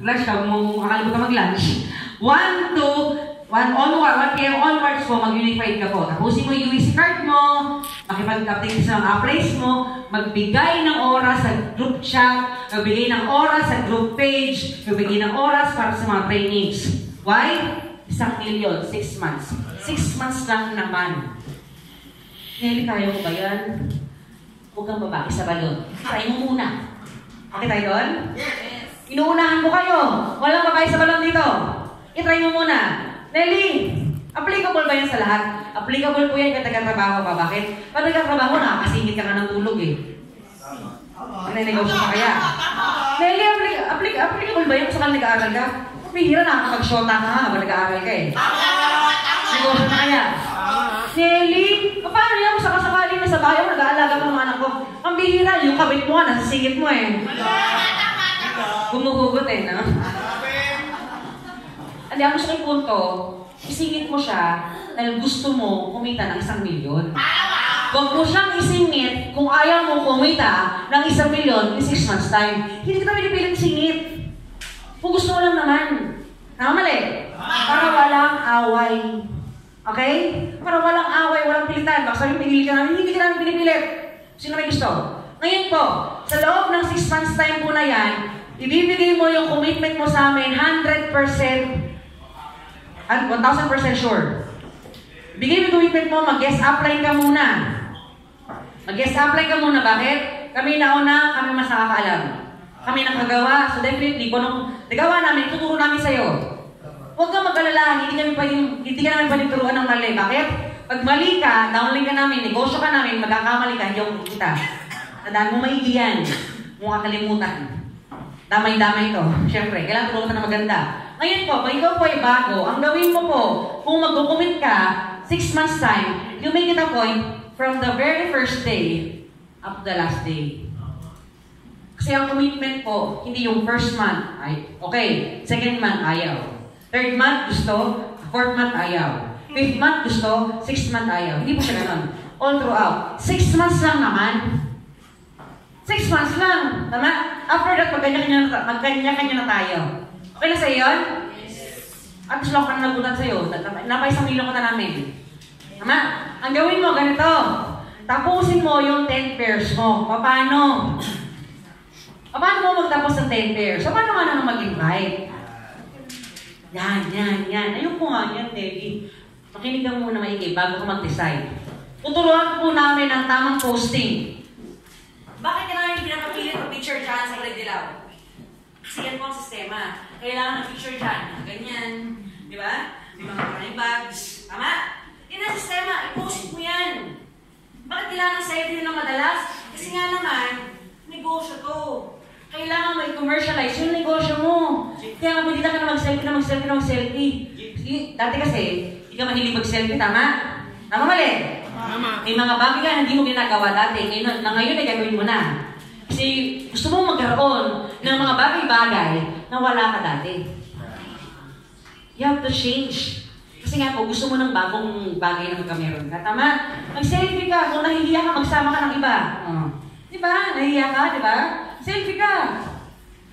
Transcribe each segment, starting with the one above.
Lunch ka, makakalimutan ka mag-lunch. 1 p.m. onwards po, mag-unified ka po. Tapusin mo yung UEC card mo, makipag-update sa mga applies mo, magbigay ng oras sa group chat, magbigay ng oras sa group page, magbigay ng oras para sa mga trainings. Why? 1 million, 6 months. 6 months lang naman. Nelly, kaya mo ba yan? Huwag kang babae sa balon. Try mo muna. Okay tayo doon? Yes. Inuunahan ko kayo. Walang babae sa balon dito. I-try mo muna. Nelly, applicable ba yan sa lahat? Applicable po yan kung nagkatrabaho pa. Bakit? Pag nagkatrabaho, nakakasingit ka ng tulog eh. Nanenegosyo ka kaya. Nelly, applicable ba yan kung saan nag-aaral ka? Pihira na nakakapag-shota ka habang nag-aaral ka eh. Negosyo na kaya. Nelly, paano yan kung sakasakali na sa bahay mo, nag-aalaga ng mga anak ko? Ang bihira, yung kabit mo nasa singit mo eh. Gumugugot eh, no? Hindi, ang gusto kong punto, isingit mo siya dahil gusto mo kumita ng 1 milyon. Huwag mo siyang isingit kung ayaw mo kumita ng 1 milyon in 6 months time. Hindi kita pinipilit singit. Kung gusto mo lang naman. Mali. Para walang away. Okay? Para walang away, walang pilitan. Baka sabi, pinili ka namin, hindi ka namin pinipilit. Sino may gusto? Ngayon po, sa loob ng 6 months time po na yan, ibibigay mo yung commitment mo sa amin 100%, 1,000% sure. Bigay mo yung commitment mo, mag-guest apply ka muna. Mag-guest apply ka muna. Bakit? Kami nauna, kami mas nakakaalam. Kami nakagawa. So definitely, kung anong nagawa namin, tuturo namin sa'yo. Huwag kang mag-alala, hindi ka namin pwedeng turuan ng mali. Bakit? Pag mali ka, downlink ka namin, negosyo ka namin, magkakamali ka, hindi ako kita. Tandaan mo maigi yan. Huwag kakalimutan. Damay-damay ito. Siyempre, kailangan turuan na maganda. Ngayon po, pag ikaw po ay bago, ang gawin mo po, kung mag-commit ka, 6 months time, you make it a point from the very first day up to the last day. Kasi ang commitment po, hindi yung first month, ay, okay, second month, ayaw. Third month, gusto. Fourth month, ayaw. Fifth month, gusto. Sixth month, ayaw. Hindi po siya ganun. All throughout. 6 months lang naman. 6 months lang. Tama? After that, magkanya-kanya na tayo. Okay na sa'yo yun? Yes. At gusto ko na nagulat sa'yo. Napay 1 milyon ko na namin. Tama? Ang gawin mo, ganito. Tapusin mo yung 10 pairs mo. Paano? Paano mo magtapos ng 10 pairs? So, paano nga naman mag-invite? Yan. Ayun po nga yan, Debbie. Makinig ka muna maigi bago ka mag-decide. Tuturuan po namin ang tamang posting. Bakit ka namin pinapapilit ng picture dyan sa Red Dilaw? Kasi yan po ang sistema. Kailangan ng picture dyan. Ganyan. Di ba? May mga running bags. Tama? Yan ang sistema. I-post mo yan. Bakit kailangan ng side din ng madalas? Kasi nga naman, negosyo to. Kailangan mo i-commercialize yung negosyo mo. Kaya nga, pwede ka na mag-selfie. Dati kasi, hindi ka mahilig mag-selfie, tama? Tama mali? Tama. May mga bagay ka na hindi mo ginagawa dati. Ngayon ay gagawin mo na. Kasi gusto mo magkaroon ng mga bagay-bagay na wala ka dati. You have to change. Kasi nga po, gusto mo ng bagong bagay na magkameron ka. Tama? Mag-selfie ka. Kung nahihiya ka, magsama ka ng iba. Diba? Nahihiya ka, diba? Selfie ka.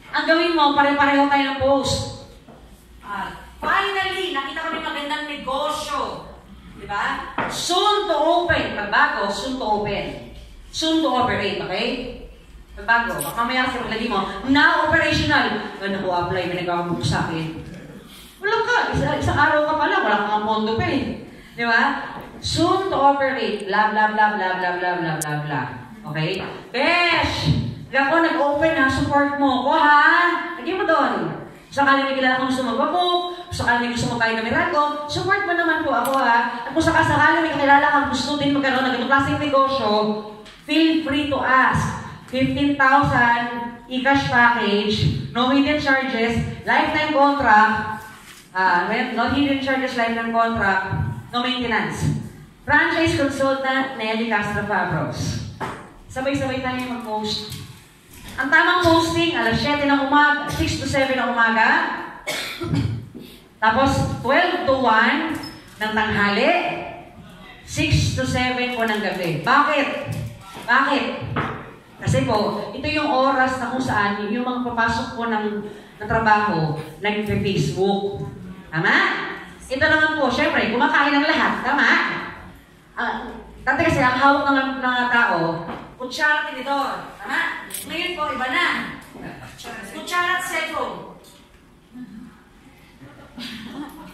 Ang gawin mo, pare-pareho tayo ng post. Finally, nakita ko yung magandang negosyo. Diba? Soon to open. Pagbago, soon to open. Soon to operate, okay? Pagbago. Baka mamaya kasi maglagi mo, na operational. Ano ko apply, may nagkakabuko sa akin. Wala ka. Isang araw ka pala, wala kang pondo pa eh. Diba? Soon to operate. Blah, blah, blah, blah, blah, blah, blah, blah, blah. Okay? Besh! Ako nag-open ha, support mo ko ha. Lagyan mo doon. Sakali may kilala kung gusto mag-book, sakali may gusto mag-kain na mirago, support mo naman po ako ha. At kung sakali may kakilala kang gusto din magkaroon ng ganitong klaseng negosyo, feel free to ask. 15,000 e-cash package, no hidden charges, lifetime contract, no hidden charges, lifetime contract, no maintenance. Franchise consultant, Nelly Castro Fabros. Sabay-sabay tayo mag-post. Ang tamang posting, alas 7 ng umaga, 6 to 7 ng umaga. Tapos, 12 to 1 ng tanghali. 6 to 7 po ng gabi. Bakit? Kasi po, ito yung oras na kung saan yung mga papasok po ng trabaho, nag-Facebook. Tama? Ito naman po, syempre, kumakain ng lahat. Tama? Dati kasi ang hawak ng mga tao, kutsara, tinidor. Tama? Ngayon po, iba na. Kutsara at cellphone.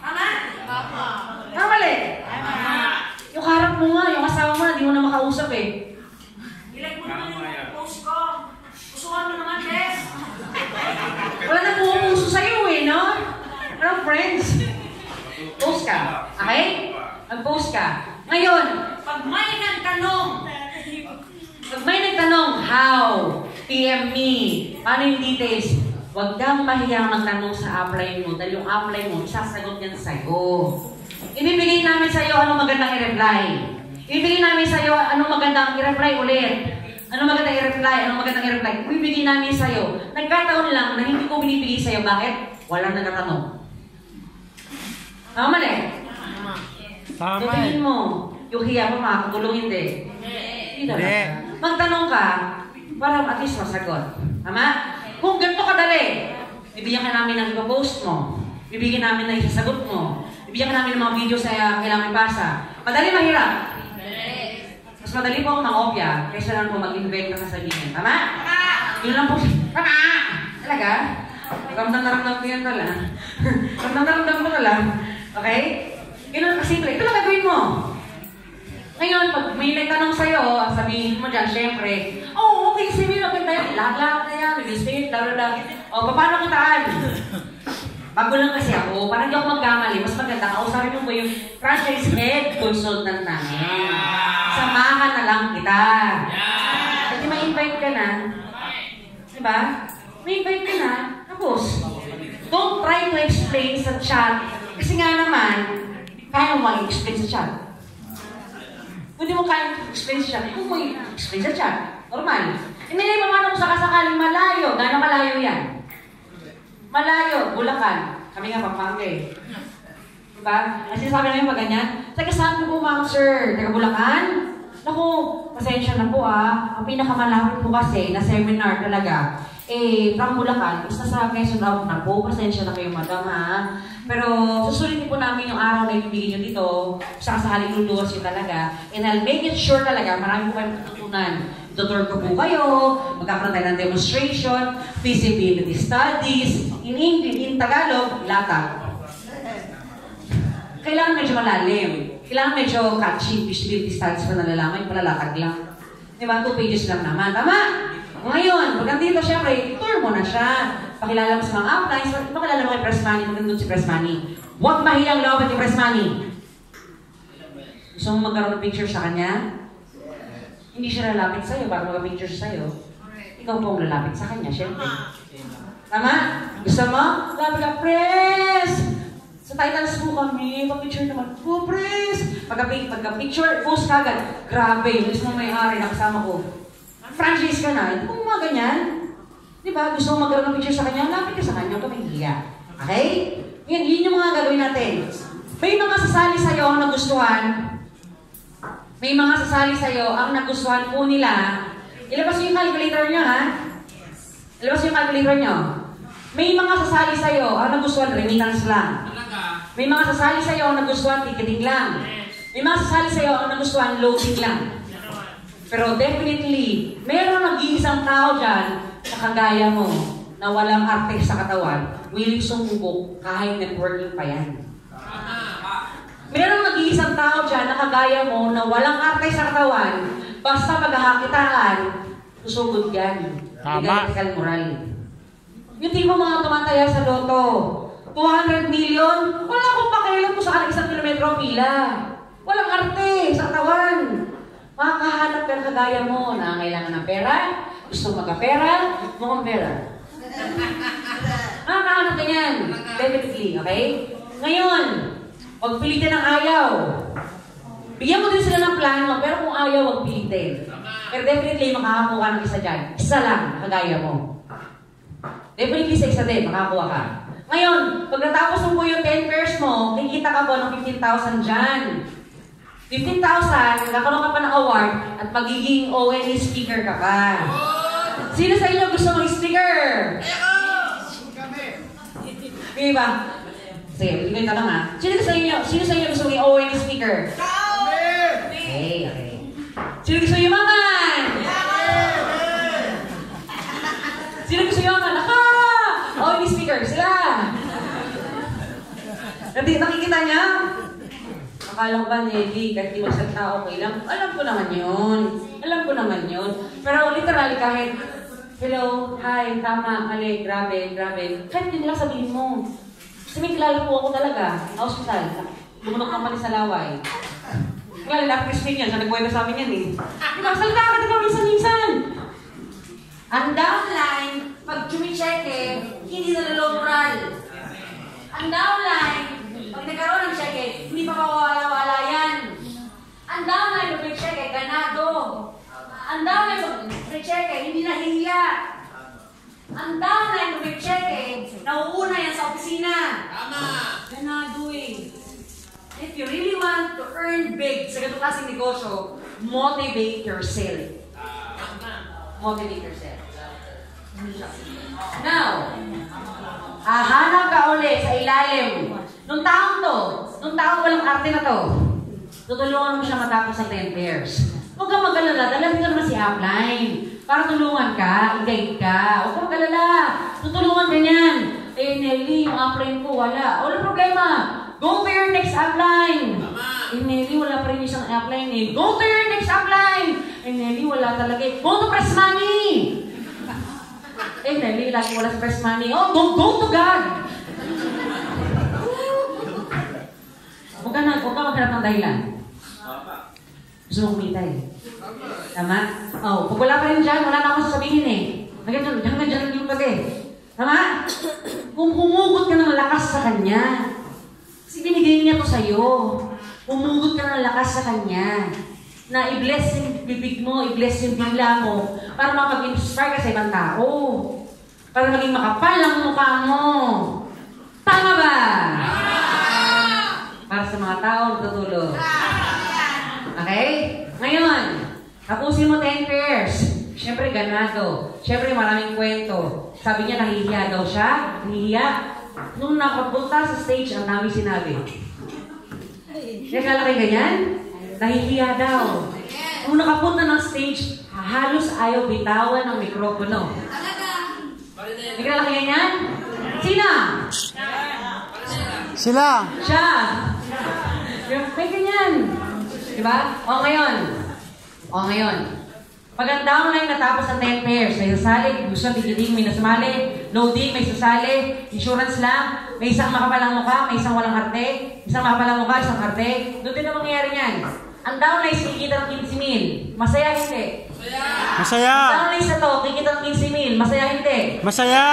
Tama? Tama mali? Yung harap mo nga, yung asawa mo na, di mo na makausap eh. Ilike mo naman yung post ko. Usuhan mo naman, Des. Wala na pumupuso sa'yo eh, no? Ano, friends? Post ka. Okay? Mag-post ka. Ngayon, pag may nagtanong, how? PM me. Paano yung details? Huwag kang mahiyang magtanong sa apply mo dahil yung apply mo, isasagot yan sa'yo. Ibibigay namin sa'yo anong magandang i-reply. Ibibigay namin sa'yo anong magandang i-reply ulit. Anong magandang i-reply. Ibibigay namin sa'yo. Nagkataon lang na hindi ko binibigay sa'yo. Bakit? Walang nagtatanong. Tama mali? Tama. Tingin mo, yung hiya pa makakagulong hindi. Hindi. Magtanong ka, para at least masagot. Tama? Kung ganito kadali, bibigyan ka namin ng ipapost mo. Bibigyan namin ng isasagot mo. Bibigyan ka namin ng mga videos na kailangan ipasa. Madali, mahirap? Mas madali po akong mangopya kaysa lang po mag-invent na sasabihin. Tama? Yun lang po. Tama! Talaga? Ramdam ko yan pala. Ramdam ko pala. Okay? Yun lang kasimple. Ito lang gagawin mo. Ngayon, pag may nagtanong sa'yo, sabihin mo dyan, syempre, okay, sabihin mo, lahat-lahat na yan, nag-speak, blah. Paano kitaan? Bago lang kasi ako, parang hindi ako magkamali, mas maganda, kausapin mo ba yung franchise head consultant namin? Samahan na lang kita. Kasi ma-invite ka na. Diba? Ma-invite ka na. Tapos, don't try to explain sa chat. Kasi nga naman, kaya mo mag-explain sa chat. Kung di mo kaya explain sa chat, kung mo explain sa chat, normal. Hindi na ipamanong sa kasakaling malayo. Gano'ng malayo yan? Malayo, Bulacan. Kami nga Pampanga. Diba? Kasi sabi namin pag ganyan, taga saan po ma'am sir? Taga Bulacan? Naku, pasensya na po Ang pinakamalapit po kasi na seminar talaga, from Bulacan, isa sa Quezon Out na po. Pasensya na kayo madam Pero susulitin po namin yung araw na ibibigay nyo dito, sa kasahaling luluwas yun talaga. And I'll make it sure talaga, marami po kayong matutunan. Tutor ko po kayo, magkakaroon tayo ng demonstration, feasibility studies, in English, in Tagalog, latag. Kailangan medyo malalim. Kailangan medyo catchy, feasibility studies pa nalalaman, palalatag lang. Diba? 2 pages lang naman. Tama? Ngayon, pag nandito, syempre, tour mo na siya. Pakilala mo sa mga uplines, pakilala mo kay Press Money, magandun si Press Money. Huwag mahiyang lawat yung Press Money. Gusto mo magkaroon ng picture sa kanya? Hindi siya lalapit sa'yo para mag-picture sa'yo. Ikaw po ang lalapit sa kanya, syempre. Tama? Gusto mo? Lapit ka, Press! Sa titles po kami, pag-picture naman, Press! Pagka-picture, post ka agad. Grabe, yung mismo may-ari na kasama ko. Franchise ka na, hindi mo mga ganyan. Diba? Gusto mo magkaroon ng picture sa kanya, lapit ka sa kanya, ito may hiya. Okay? Yun yung mga gagawin natin. May mga sasali sa'yo ang nagustuhan. May mga sasali sa'yo ang nagustuhan po nila. Ilabas yung calculator nyo, ha? Ilabas yung calculator nyo. May mga sasali sa'yo ang nagustuhan, remittance lang. May mga sasali sa'yo ang nagustuhan, ticketing lang. May mga sasali sa'yo ang nagustuhan, loading lang. Pero definitely, meron nag-iisang tao dyan na kagaya mo, na walang arte sa katawan, willing sumubok kahit networking pa yan. Meron nag-iisang tao dyan na kagaya mo, na walang arte sa katawan, basta maghahakitaan, susugod yan. Tama. Identical moral. Yung tipo mga tumataya sa loto, 200 million, wala akong pakialam kung saan 1 kilometro pila. Walang arte sa katawan. Makakahanap ka kagaya mo na kailangan ng pera, gusto magka-pera, mukhang pera. Makakahanap ka yan. Definitely, okay? Ngayon, huwag pilitin ng ayaw. Bigyan mo din sila ng plano, pero kung ayaw, huwag pilitin. Pero definitely, makakakuha ka ng isa dyan. Isa lang, kagaya mo. Definitely sa isa din, makakakuha ka. Ngayon, pag natapos mo po yung 10 pairs mo, kikita ka po ng 15,000 dyan. 15,000, nagkakaroon ka pa ng award at magiging ONE speaker ka pa. Sino sa inyo gusto mag-speaker? May ba? Sige, hindi ko yung tanong ha. Sino sa inyo gusto mag-OA ng speaker? Okay. Sino gusto yumaman? Sino gusto yumaman? OA ng speaker, sila! Nakikita niya? Akala ko ba, Nelly, kahit di magsalita, okay lang. Alam ko naman yun. Pero literally kahit, hello, hi, tama, mali, grabe. Kahit hindi nila sabihin mo. Kasi may kilala po ako talaga, sa hospital. Lumunok ng pali sa laway. Kilala, dapat Christine yan, siya nagbuhay sa amin yan eh. Diba, salita ka diba minsan-minsan. Ang downline, pag chumicheke, hindi nalolomoral. Ang downline, pag nagkaroon ng cheque, hindi pa mawawala-wala yan. Ang downline, pag may cheque, ganado. Ang downline, pag may cheque, hindi nahihiya. Ang downline, pag may cheque, nauuna yan sa opisina. Tama! Ganado eh. If you really want to earn big sa ganitong klaseng negosyo, motivate yourself. Motivate yourself. Now, hanap ka ulit sa ilalim. Nung taong walang arte na to, tutulungan mo siya matapos ang 10 years. Huwag kang mag-alala, dalawin ka naman si upline. Para tulungan ka, i-guide ka. Huwag kang mag-alala, tutulungan ka niyan. Eh, Nelly, yung upline ko, wala. Walang problema. Go to your next upline. Eh, Nelly, wala pa rin isang upline eh. Go to your next upline. Eh, Nelly, wala talaga eh. Go to Press Money. Eh, Nelly, lagi wala sa Press Money. Oh, go to God. Huwag ka maghanap ng dahilan. Gusto mo kumita eh. Tama? Oh, pag wala pa rin dyan, wala na akong sasabihin eh. Hanggang dyan yung kag eh. Tama? Kung humugot ka ng lakas sa Kanya, kasi binigay niya to sa'yo. Humugot ka ng lakas sa Kanya. Na i-bless yung bibig mo, i-bless yung bigla mo, para makapag-inspire ka sa ibang tao. Para maging makapal ang mukha mo. Tama ba? Para sa mga tao, tutulog. Okay? Ngayon, tapusin mo 10 pairs. Siyempre, ganado. Siyempre, maraming kwento. Sabi niya, nahihiya daw siya. Nahihiya. Nung nakapunta sa stage, ang dami sinabi. Nakala kayo ganyan? Nahihiya daw. Nung nakapunta ng stage, halos ayaw bitawan ng mikropono. Nakala kayo ganyan? Sina? Sila. Siya. May ganyan. Diba? O ngayon. Pag ang downline natapos ang 10 pairs, may sasali, gusto, tigiding, may nasumali, loading, may sasali, insurance lang, may isang makapalang mukha, may isang walang arte, isang makapalang mukha, isang arte. Doon din ang mangyayari niyan. Ang downline, kikita ng 15,000. Masaya, hindi? Masaya. Ang downline sa to, kikita ng 15,000. Masaya, hindi? Masaya.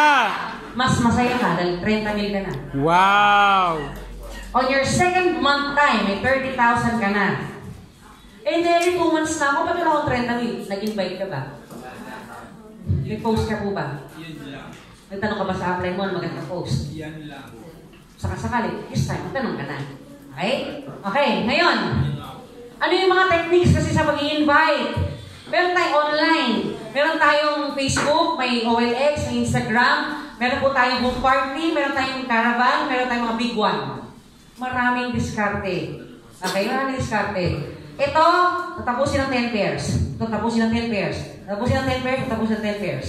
Mas masaya ka dahil 30,000 ka na. Wow. On your second month time, may 30,000 ka na. Eh, Nelly, 2 months na ako, ba't wala akong 30,000? Nag-invite ka ba? Nag-post ka po ba? Nagtanong ka ba sa upline mo, magandang post? Yan lang. Sakasakali, this time, tanong ka na. Okay? Okay, ngayon. Ano yung mga techniques kasi sa pag-i-invite? Meron tayong online. Meron tayong Facebook, may OLX, may Instagram. Meron po tayong home party, meron tayong caravan, meron tayong mga big one. Maraming diskarte. Okay, maraming diskarte. Ito, tatapusin ng 10 pairs. Ito, tapusin ng 10 pairs. Tapusin ng 10 pairs, tapusin ng 10 pairs.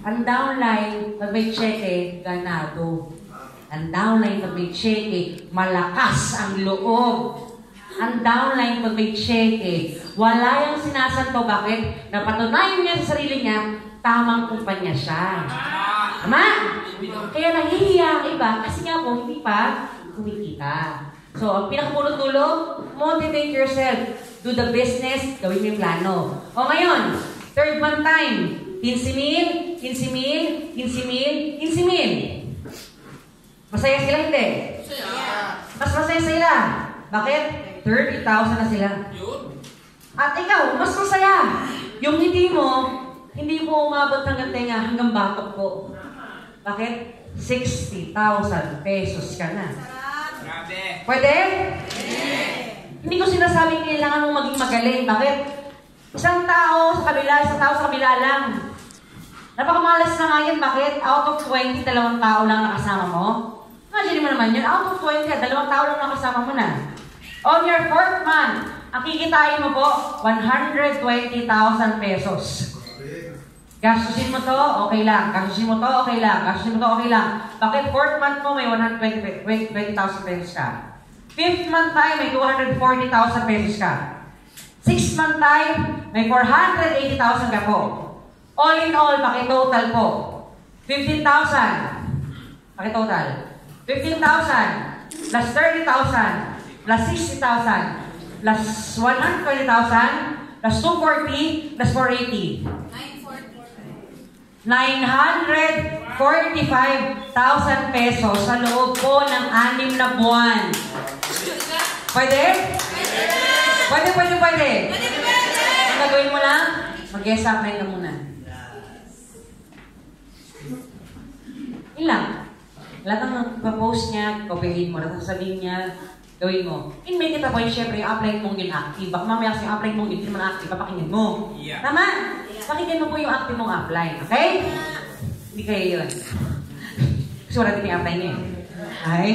Ang downline, pag may cheque, ganado. Ang downline, pag may cheque, malakas ang loob. Ang downline, pag may cheque, wala yung sinasanto. Bakit? Napatunayan niya sa sarili niya, tamang kumpanya siya. Tama? Kaya nahihiya ang iba, kasi nga po, hindi pa kumikita. So, ang pinakapunot-dulo, motivate yourself. Do the business, gawin mo yung plano. O ngayon, third month time, 15,000, 15,000, 15,000, 15,000. Masaya sila, hindi? Mas masaya sila. Bakit? 30,000 na sila. At ikaw, mas masaya. Yung hindi mo umabot hanggang tenga, hanggang bakot po. Bakit? 60,000 pesos ka na. Pwede? Hindi ko sinasabing kailangan mong maging magaling. Bakit? Isang tao sa kabila lang. Napakamalas na nga yan. Bakit? Out of 20, 2 tao lang nakasama mo. Imagine mo naman yun. Out of 20, 2 tao lang nakasama mo na. On your 4th month, ang kikitain mo po, 120,000 pesos. Gastusin mo to, okay lang. Gastusin mo to, okay lang. Gastusin mo to, okay lang. Bakit 4th month mo may 120,000 pesos ka? 5th month tayo may 240,000 pesos ka. 6th month tayo may 480,000 ka po. All in all, pakitotal po. 15,000. Pakitotal. 15,000 plus 30,000 plus 60,000 plus 120,000 plus 240 plus 480. 945,000 pesos sa loob po ng 6 na buwan. Pwede? Pwede. Ang gagawin mo lang, mag-yes apply ka muna. Ilang? Lahat ng propose niya, kopyahin mo, sasabihin niya, gawin mo. In make it a point, syempre, yung apply mong in-active. Baka mamaya kasi yung apply mong hindi naman active, papakinggan mo. Yeah. Tama? Pakinggan mo po yung active mong apply. Okay? Hindi kayo yun. Kasi wala din yung apply niya. Okay?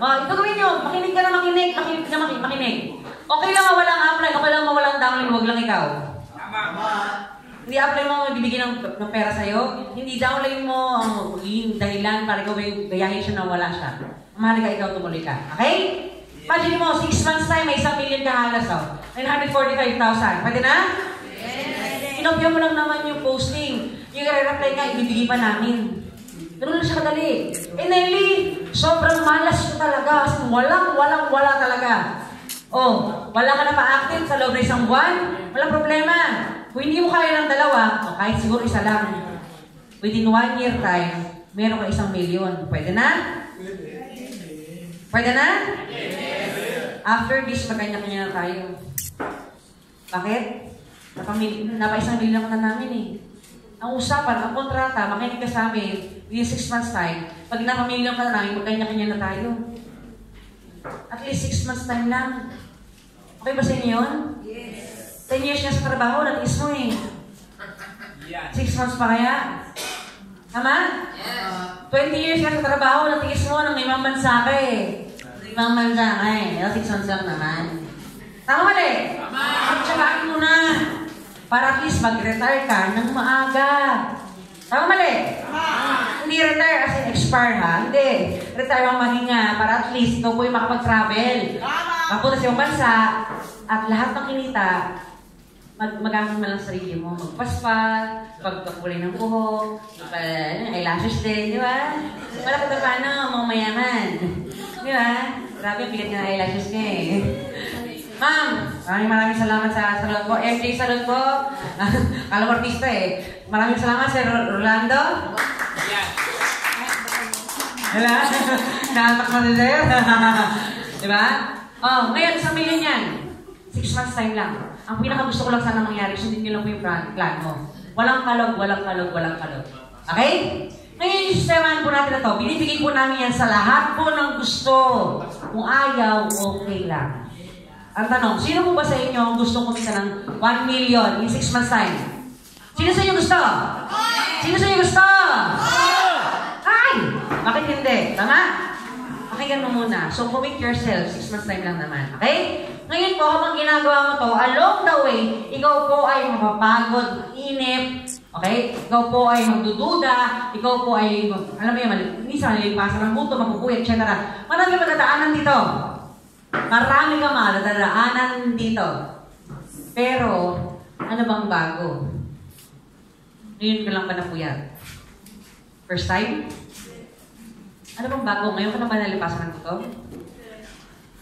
O, ito gawin nyo. Makinig ka na makinig. Makinig. Okay lang mawalang apply. Okay lang mawalang download. Huwag lang ikaw. Hindi apply mo, bibigyan ng pera sa'yo. Hindi download mo yung dahilan para ikaw gayahin siya na wala siya. Mahalaga ikaw tumuloy ka. Okay? Imagine mo, 6 months time, may 1 million ka halos. 945,000. Pwede na? Yes. Inopya mo lang naman yung posting. Yung re-reply ka, ibibigay pa namin. Ganun lang siya kadali. Nelly, sobrang malas ko talaga. Kasi wala talaga. Oh, wala ka na pa-active sa loob ng 1 buwan? Walang problema. Kung hindi mo kaya ng 2, kahit siguro 1 lang. Within 1 year time, meron ka 1 million. Pwede na? Pwede na? Yes. After this, magkanya-kanya na tayo. Bakit? Napa-1 million na namin eh. Ang usapan, ang kontrata, makinig ka sa amin, within 6 months time, pag napa-million ka na namin, magkanya-kanya na tayo. At least 6 months time lang. Okay ba sa inyo yun? Yes. 10 years na sa trabaho, natiis mo eh. 6 months pa kaya? Tama? Yes. 20 years ka sa trabaho, natiis mo ng 5 bansa ka eh. 5 bansa ka eh. 6 months lang naman. Tama mali? Tama! Tsagain mo na. Para at least mag-retire ka ng maaga. Tama mali? Tama! Hindi retire as in expire ha? Hindi. Retire ang mahinga para at least ikaw po yung makapag-travel. Mapunta sa iyong bansa at lahat ng kinita, magamit mo lang sarili mo. Magpaspa, pagkakulay ng buhok, eyelashes din, di ba? Wala ka na paano, mga mayaman. Di ba? Grabe, ang bigat nga ng eyelashes niya eh. Ma'am, maraming salamat sa salon ko. MJ salon ko. Kala mo artista eh. Maraming salamat Sir Rolando. Wala? Nakatak mo din sa'yo. Di ba? Oh, ngayon, 1 million yan. 6 months time lang. Ang pinaka-gusto ko lang sana mangyari, sundin nyo lang po yung plan mo. Walang kalog. Okay? Ngayon yung sistemahan po natin na to, binibigay po namin yan sa lahat po ng gusto. Kung ayaw, okay lang. Ang tanong, sino po ba sa inyo ang gusto kumita ng 1 million in 6 months time? Sino sa inyo gusto? Sino sa inyo gusto? Ay! Bakit hindi? Tama? Pakinggan mo muna. So, commit yourself. 6 months time lang naman. Okay? Ngayon po, habang ginagawa mo to, along the way, ikaw po ay mapapagod, inip, okay? Ikaw po ay magdududa, ikaw po ay, alam mo yun, minsan nalipasan ng buto, mapupuyat, etc. Marami ka madadaanan dito. Marami ka madadaanan dito. Pero, ano bang bago? Ngayon ka lang ba napuyat? First time? Ano bang bago? Ngayon ka lang ba nalipasan ng buto?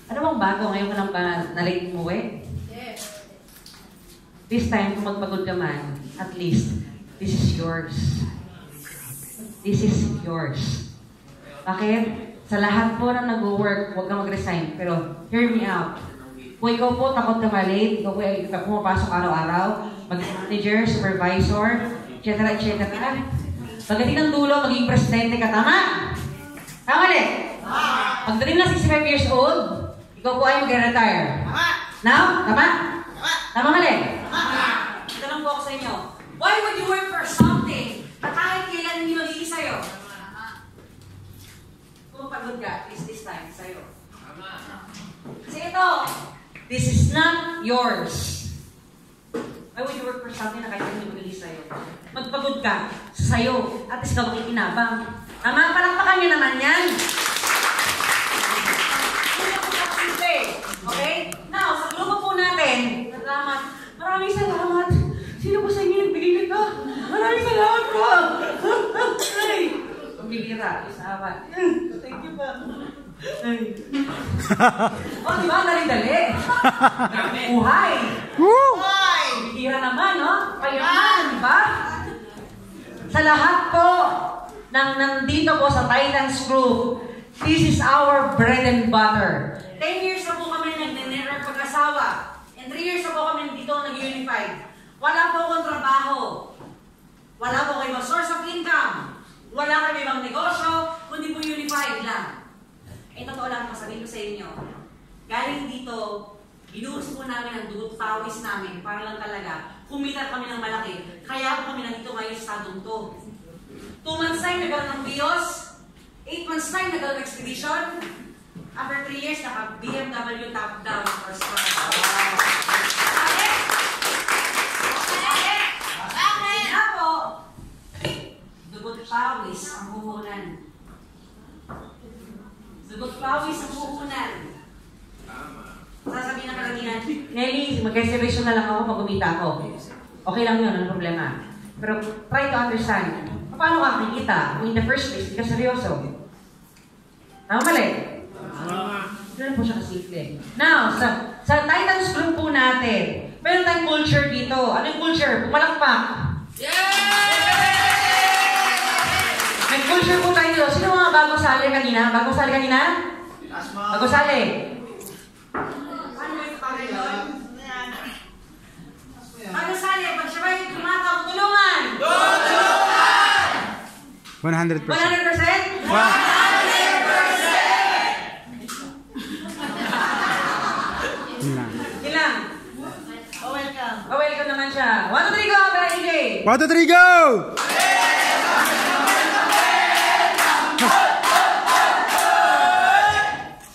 Ano bang bago? Ngayon ka lang ba nalate umuwi? Yes. This time, kung magpagod ka man, at least, this is yours. This is yours. Bakit? Sa lahat po na nag-work, huwag kang mag-resign. Pero, hear me out. Kung ikaw po takot ka malate, ikaw po ay pumapasok araw-araw, mag-manager, supervisor, etc. Pagdating ng dulo, maging presidente ka, tama? Tama ulit? Pagdating na 65 years old, ikaw po ay mag-retire. Now? Tama? Tama mali? Tanong po ako sa inyo. Why would you work for something na kahit kailan hindi magiging sa'yo? Kung pagod ka, is this time sa'yo. Kasi ito, this is not yours. Why would you work for something na kahit hindi magiging sa'yo? Magpagod ka sa'yo, at least ka makikinabang. Tama, palakpakan nyo naman yan. Okay? Now, sa grupo po natin, maraming salamat. Sino po sa inyo nagbigay nito? Maraming salamat po. Ay, pambibira, isawan. Thank you po. Ay. Oh, di ba? Dali-dali. Uhay. Uhay. Bibira naman, no? Payaman, di ba? Sa lahat po ng nandito po sa Titans Group, this is our bread and butter. 10 years na po kami nag-network pag-asawa. And 3 years na po kami dito nag-unified. Wala po akong trabaho. Wala po kayo source of income. Wala kayo ibang negosyo, kundi po unified lang. Eh, totoo lang, masabihin ko sa inyo. Galing dito, ginuhos po namin ang dugot pawis namin para lang talaga kumita kami ng malaki. Kaya po kami nandito ngayon sa stadong to. 2 months time, nagkaroon ng BIOS. 8 months time, nagkaroon ng expedition. After 3 years, naka-BMW top-down first class. Bakit? Bakit? Nga po, dugot pawis ang puhunan. Dugot pawis ang puhunan. Sasabihin na karamihan, Nelly, mag-reservation na lang ako pag umita ako. Okay lang yun, anong problema. Pero try to understand, paano ka kikita? In the first place, hindi ka seryoso. Tama mali? Ganun po siya kasimple. Now, sa Titans Group po natin, meron tayong culture dito. Ano yung culture? Pumalakpak. May culture po tayo dito. Sino mga bago sali kanina? Bago sali kanina? Bago sali. Bago sali, pag siya ba'y tumatawag, tulungan! Tulungan! 100%. 100%? 100%. Ilang? Welcome. Welcome naman siya. 1, 2, 3, go! Kaya EJ! 1, 2, 3, go!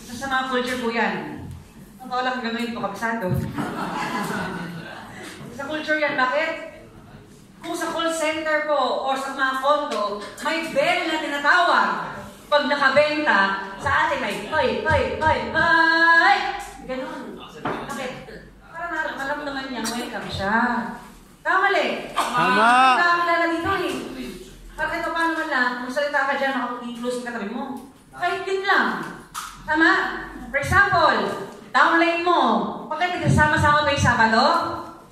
Isa sa mga culture po yan. Ang tao lang hanggang ngayon, hindi ko kabisado. Sa culture yan, bakit? Kung sa call center po o sa mga condo, may bell na tinatawag. Pag nakabenta, sa atin may ganun. Bakit? Para maramdaman niya, welcome siya. Tama mali? Tama! Nakakilala dito eh. Bakit ito paano man lang, kung salita ka dyan, makapag-include sa katabi mo. Kahit yun lang. Tama? For example, downline mo. Bakit nagsama-sama tayo Sabado?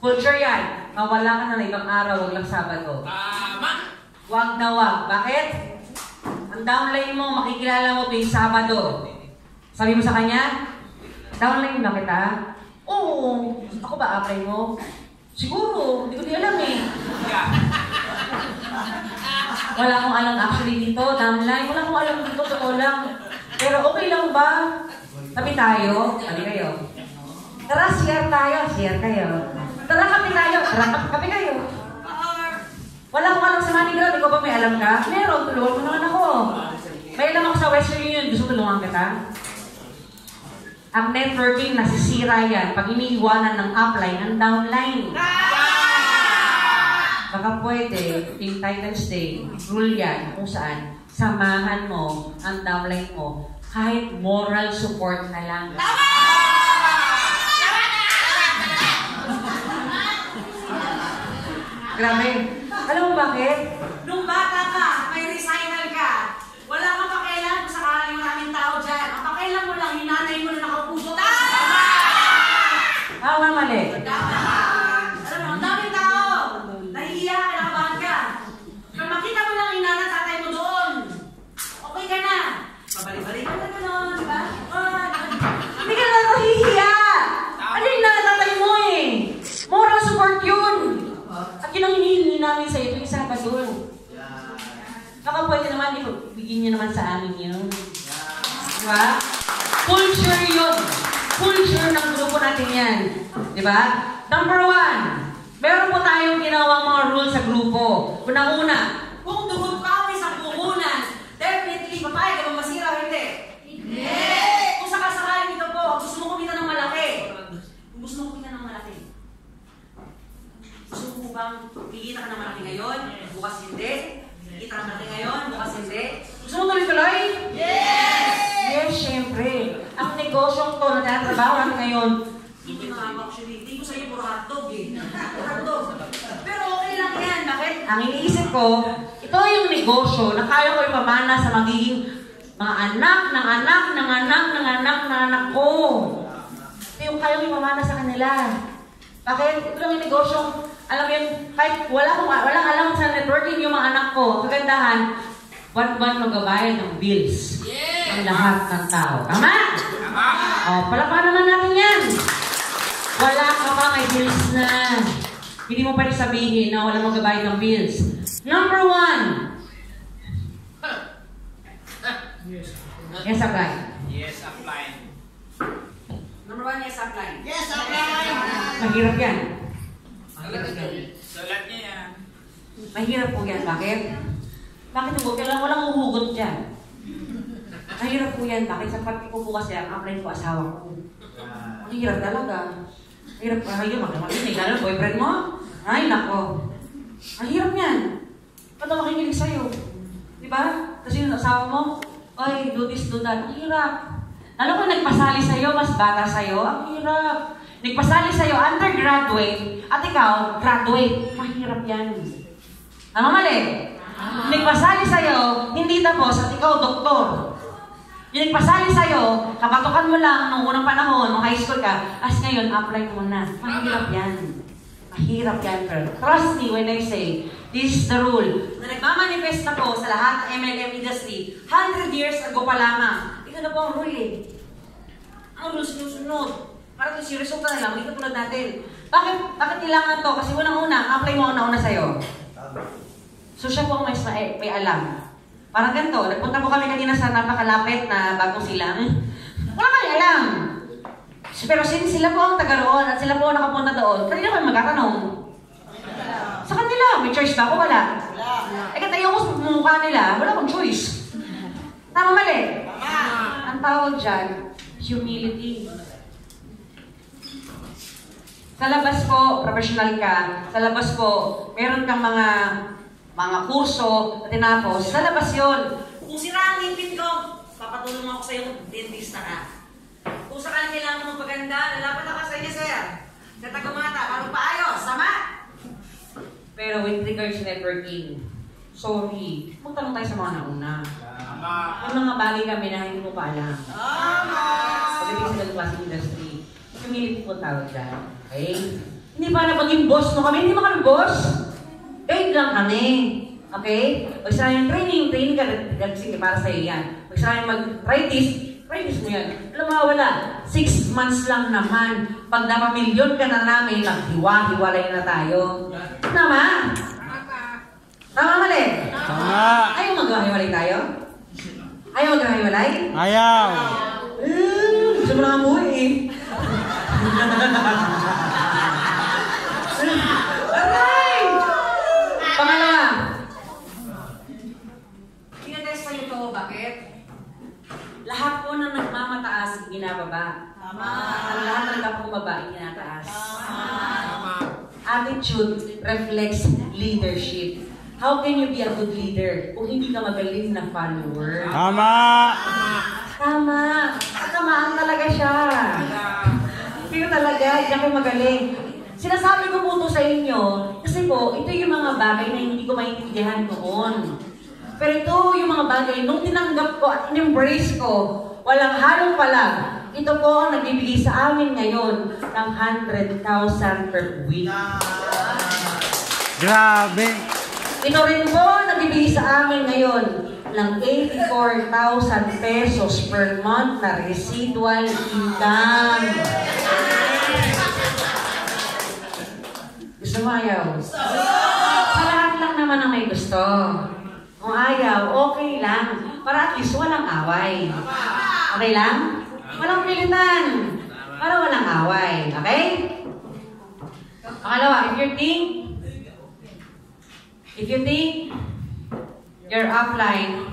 Culture yan. Mawala ka na ng ibang araw, wag lang Sabado. Tama! Wag na wag. Bakit? Ang downline mo, makikilala mo tuwing Sabado. Sabi mo sa kanya, downline ba kita? Oo. Ako ba apply mo? Siguro. Hindi ko di alam eh. Wala akong alam actually dito, downline. Wala akong alam dito, totoo lang. Pero okay lang ba? Tabi tayo. Tabi kayo. Tara, share tayo. Share kayo. Tara, kape tayo. Tara, kape kayo. Wala akong alam sa MoneyGram. Ikaw ba may alam ka? Meron. Tulungan mo naman ako. May alam ako sa Western Union. Gusto tulungan kita? Ang networking nasisira yan pag iniiwanan ng upline ng downline. Baka pwede, yung Titans Day, rule yan kung saan samahan mo ang downline mo kahit moral support na lang. Grabe. Alam mo bakit? Nung bata ka, may recital ka, wala kang pakialam kung sakaling maraming tao dyan. Ang pakialam mo lang, hinanay mo na nakaupuso. Tama mali. Alam mo, ang daming tao. Nahihiya ka, nakabahan ka. Kung makita mo lang hinanay tatay mo doon, okay ka na. Babalik-balik ka na gano'n, di ba? Hindi ka na nahihiya. Ano yung nanatay mo eh? Moral support yun. At yun ang hinihingi namin sa ito yung Sabado. Baka pwede naman, bigyan niyo naman sa amin yun. Diba? Culture yun. Culture ng grupo natin yan. Diba? Number 1, meron po tayong ginawang mga rules sa grupo. Una-una, kung dugot pa kami sa puhunan, definitely, papayag ka ba masira o hindi? Hindi! Kung sakasakaling ito po, gusto mo kumita ng malaki. Kung gusto mo kumita ng malaki. Gusto mo bang kikita ka ng malaki ngayon? Bukas hindi? Kikita ka ng malaki ngayon? Bukas hindi? Gusto mo tuloy-tuloy? Yes! Yes, syempre. Ang negosyong to na tinatrabaho natin ngayon, hindi actually, hindi ko sa iyo puro hotdog eh. Hotdog. Pero okay lang yan. Bakit? Ang iniisip ko, ito yung negosyo na kaya ko ipamana sa magiging mga anak ng anak ng anak ng anak ng anak ko. Ito yung kaya ko ipamana sa kanila. Bakit? Ito lang yung negosyo. Alam mo yun, kahit walang alam sa networking yung mga anak ko, kagandahan, buwan-buwan magbabayad ng bills. Yeah. Ang lahat ng tao. Tama? Tama. O, palapanan naman natin yan. Wala ka pa, may bills na. Hindi mo pa rin sabihin na wala magbabayad ng bills. Number 1. Yes, apply. Yes, apply. Number 1, yes, apply. Yes, apply. Mahirap yan. Sulat niya yan. Mahirap po yan. Bakit? Bakit po? Walang uhugot dyan. Mahirap po yan. Bakit? Sa party ko po kasi ang apply ko asawa ko. Mahirap talaga. Mahirap pa kayo. Magkamakinig. Lalo, boyfriend mo? Ay, nako. Mahirap yan. Ba't na makikinig sa'yo? Diba? Tapos yung asawa mo, ay, do this, do that. Ang hirap. Lalo kung nagpasali sa'yo, mas bata sa'yo, ang hirap. Nagpasali sa'yo, undergraduate, at ikaw, graduate. Mahirap yan. Tama mali? Nagpasali sa'yo, hindi tapos, at ikaw, doktor. Yung nagpasali sa'yo, kapatukan mo lang nung unang panahon, nung high school ka, as ngayon, apply mo na. Mahirap yan. Mahirap yan, girl. Trust me when I say, this is the rule. Na nagmamanifest ako sa lahat ng MLM industry, 100 years ago pa lamang. Ito na po ang rule eh. Ang rule sinusunod. Para ito si resulta na lang, hindi tulad natin. Bakit kailangan to? Kasi unang-una, apply mo una-una sa'yo. So siya po ang may alam. Parang ganito, nagpunta po kami kanina sa napakalapit na bagong silang. Wala kami alam. Pero since sila po ang taga roon at sila po ang nakapunta doon, kanina kami magkatanong. Sa kanila, may choice ba ako? Wala. Eh kahit ayaw ko sa mukha nila, wala akong choice. Tama mali? Ang tawag dyan, humility. Sa labas po, professional ka. Sa labas po, meron kang mga kurso na tinapos. Sa labas yun. Kung sira ang ngipin ko, papatulong ako sa iyo, dentista ka. Kung sakaling kailangan mo magpaganda, lalapat ako sa inyo, sir. Sa Tagumata, parang paayos, sama? Pero with regards to networking, sorry, magtanong tayo sa mga nauna. Ang mga bagay kami na hindi mo pa alam. Pagdating sa klaseng industry, humility po tawag dyan. Okay? Hindi para maging boss mo kami. Hindi mo kami boss. Guide lang kami. Okay? Pag sila yung training ka, sige, para sa'yo yan. Pag sila yung mag-try this mo yan. Alam mo, wala. 6 months lang naman. Pag napamilyon ka na namin, naghiwa-hiwalay na tayo. Tama? Tama mali? Tama. Ayaw mag-hiwalay tayo? Ayaw mag-hiwalay? Ayaw. Gusto mo na nga buhay eh. Aray! Pangalawa. Tinatest sa'yo ito, bakit? Lahat po na nagmamataas, ginababa. Tama. Ang lahat ng kapumaba, ginataas. Tama. Attitude reflects leadership. How can you be a good leader kung hindi ka magaling na follower? Tama. Tama. Tamaan talaga siya. Pero talaga, hindi ako magaling. Sinasabi ko po ito sa inyo, kasi po, ito yung mga bagay na hindi ko maintindihan noon. Pero ito yung mga bagay, nung tinanggap ko at in-embrace ko, walang halong palag, ito po ang nagbibigay sa amin ngayon ng 100,000 per week. Grabe. Ito rin po ang nagbibigay sa amin ngayon ng 84,000 pesos per month na residual income. Gusto mo ayaw? Sa lahat lang naman ang may gusto. Kung ayaw, okay lang. Para at least walang away. Okay lang? Walang pilitan. Para walang away. Okay? Pangalawa, if you think your upline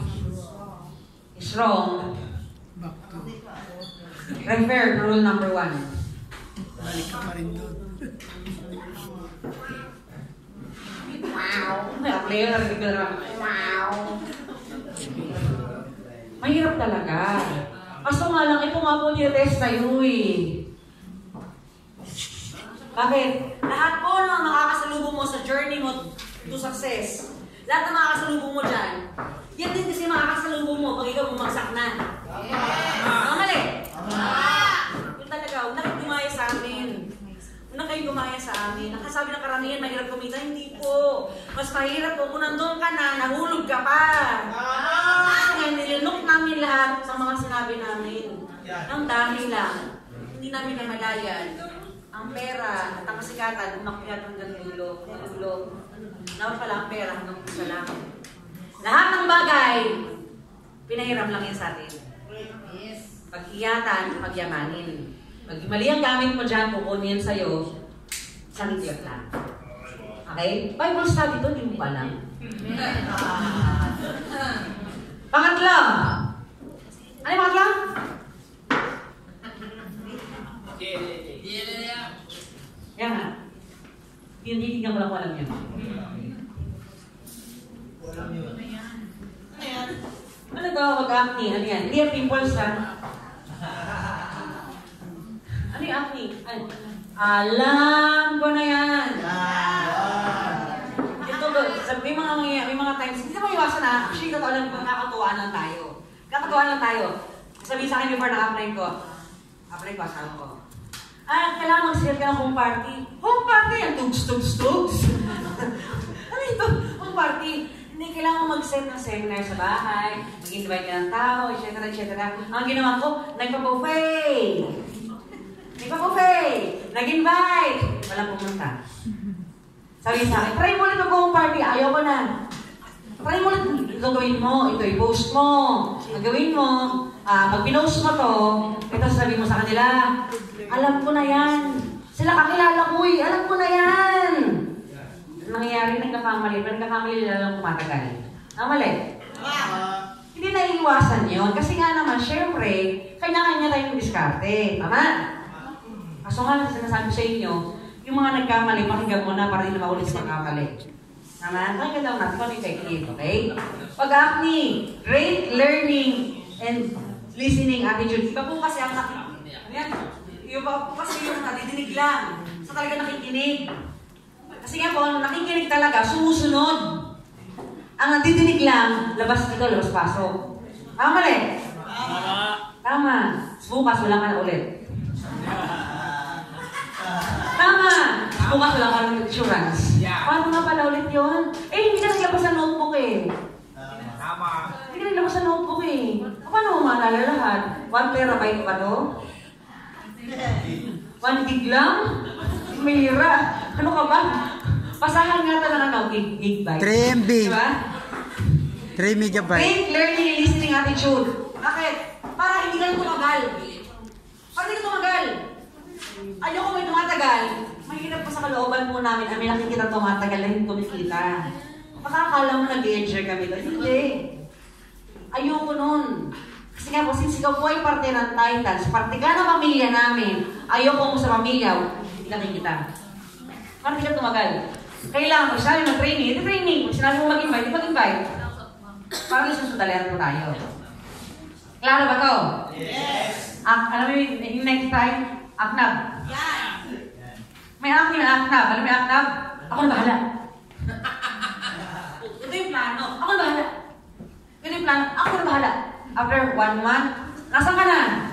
is wrong, refer to rule number 1. Balik ka pa rin doon. Wow! Wow! Mahirap talaga. Kaso nga lang, ito nga po nire-test sa'yo eh. Bakit? Lahat po ng makakasalubong mo sa journey mo to success, lahat ng makakasalubong mo dyan, yan din kasi makakasalubong mo pag ikaw bumagsak na. Mali? Yun talaga, una kayo gumaya sa amin. Una kayo gumaya sa amin. Nakasabi ng karamihan, mahirap kumita. Hindi po. Mas mahirap po kung nandun ka na, nahulog ka pa. Kaya nilinok namin lahat sa mga sinabi namin. Ang dami lang. Hindi namin namalayan. Ang pera at ang kasikatan, umakyat hanggang dulo. Nawal pala ang pera hanggang isa lang. Lahat ng bagay, pinahiram lang yan sa atin. Pag-iyatan, pagyamanin. Pag mali ang gamit mo dyan, kukunin yan sa'yo, isang idiot lang. Okay? Bible study to, hindi mo pa lang. Pangatlo. Ano yung pangatlo? Yan nga. Tinitignan ko lang walang yan. Ano daw mag-acne? Ano yan? Hindi yung pimples ha? Ano yung acne? Alam ko na yan. Ito ba, may mga times, hindi mo iwasan ha. Actually, totoo lang, kakatuwaan lang tayo. Kakatuwaan lang tayo. Sabihin sa akin before na-apply ko, asawa ko. Kailangan mag-share ka ng home party. Home party? Ang tugs. Ano ito? Home party. Hindi kailangan mag-set ng seminar sa bahay, mag-invite ka ng tao, etc. Ang ginawa ko, nagpa-buffet. Nag-invite. Walang pumunta. Sabi sa akin, try mo ulit mag-home party. Ayaw ko na. Try mo ulit. Ito gawin mo. Ito i-post mo. Ang gawin mo, pag pinost mo to, ito sabi mo sa kanila, alam ko na yan. Sila kakilala ko eh. Alam ko na yan. Nangyayari, nagkakamali. Pero nagkakamali lang kumatagal. Mali. Hindi na iiwasan yun. Kasi nga naman, syempre, kanya-kanya tayong diskarte. Tama? Kaso nga, sinasabi sa inyo, yung mga nagkamali, pakinggan mo na para hindi na maulit sa magkamali. Tama? Pakinggan daw natin kung ano yung technique, okay? Pag-acne, great learning and listening attitude. Iba po kasi ang yung nadidinig lang. So talaga nakikinig. Kasi nga po, ang nakikinig talaga, sumusunod. Ang nadidinig lang, labas dito, labas pasok. Tama mali? Tama. Bukas, wala ka na ulit. Tama. Bukas, wala ka ng insurance. Paano nga pala ulit yun? Hindi ka naglabas sa notebook eh. Hindi ka naglabas sa notebook eh. Paano mo maalala lahat? 1 terabyte pa to? 1 gig lang? Mira. Ano ka ba? Pasahan nga talaga gig byte. 3 MB. Diba? 3 megabyte. Great learning and listening attitude. Bakit? Para hindi ka tumagal. Para hindi ka tumagal. Ayoko may tumatagal. Mahirap pa sa kalooban po namin. May nakikita tumatagal na hindi kumikita. Makakala mo nag-enjoy kami doon. Hindi. Ayoko nun. Kasi nga po, since ikaw po ay parte ng Titans, parte ka ng pamilya namin, ayoko mo sa pamilya, hindi nakikita. Para hindi ka tumagal. Kailangan, pag sinabi ng training, ito training. Pag sinabi mo mag-invite, mag-invite. Para susundalian po tayo. Klaro ba to? Yes! Alam mo yung next time? Aknab. Yes! May aknab. Alam mo yung aknab? Ako na bahala. Ito yung plano. Ako na bahala. Ito yung plano. Ako na bahala. After 1 month, nasaan ka na?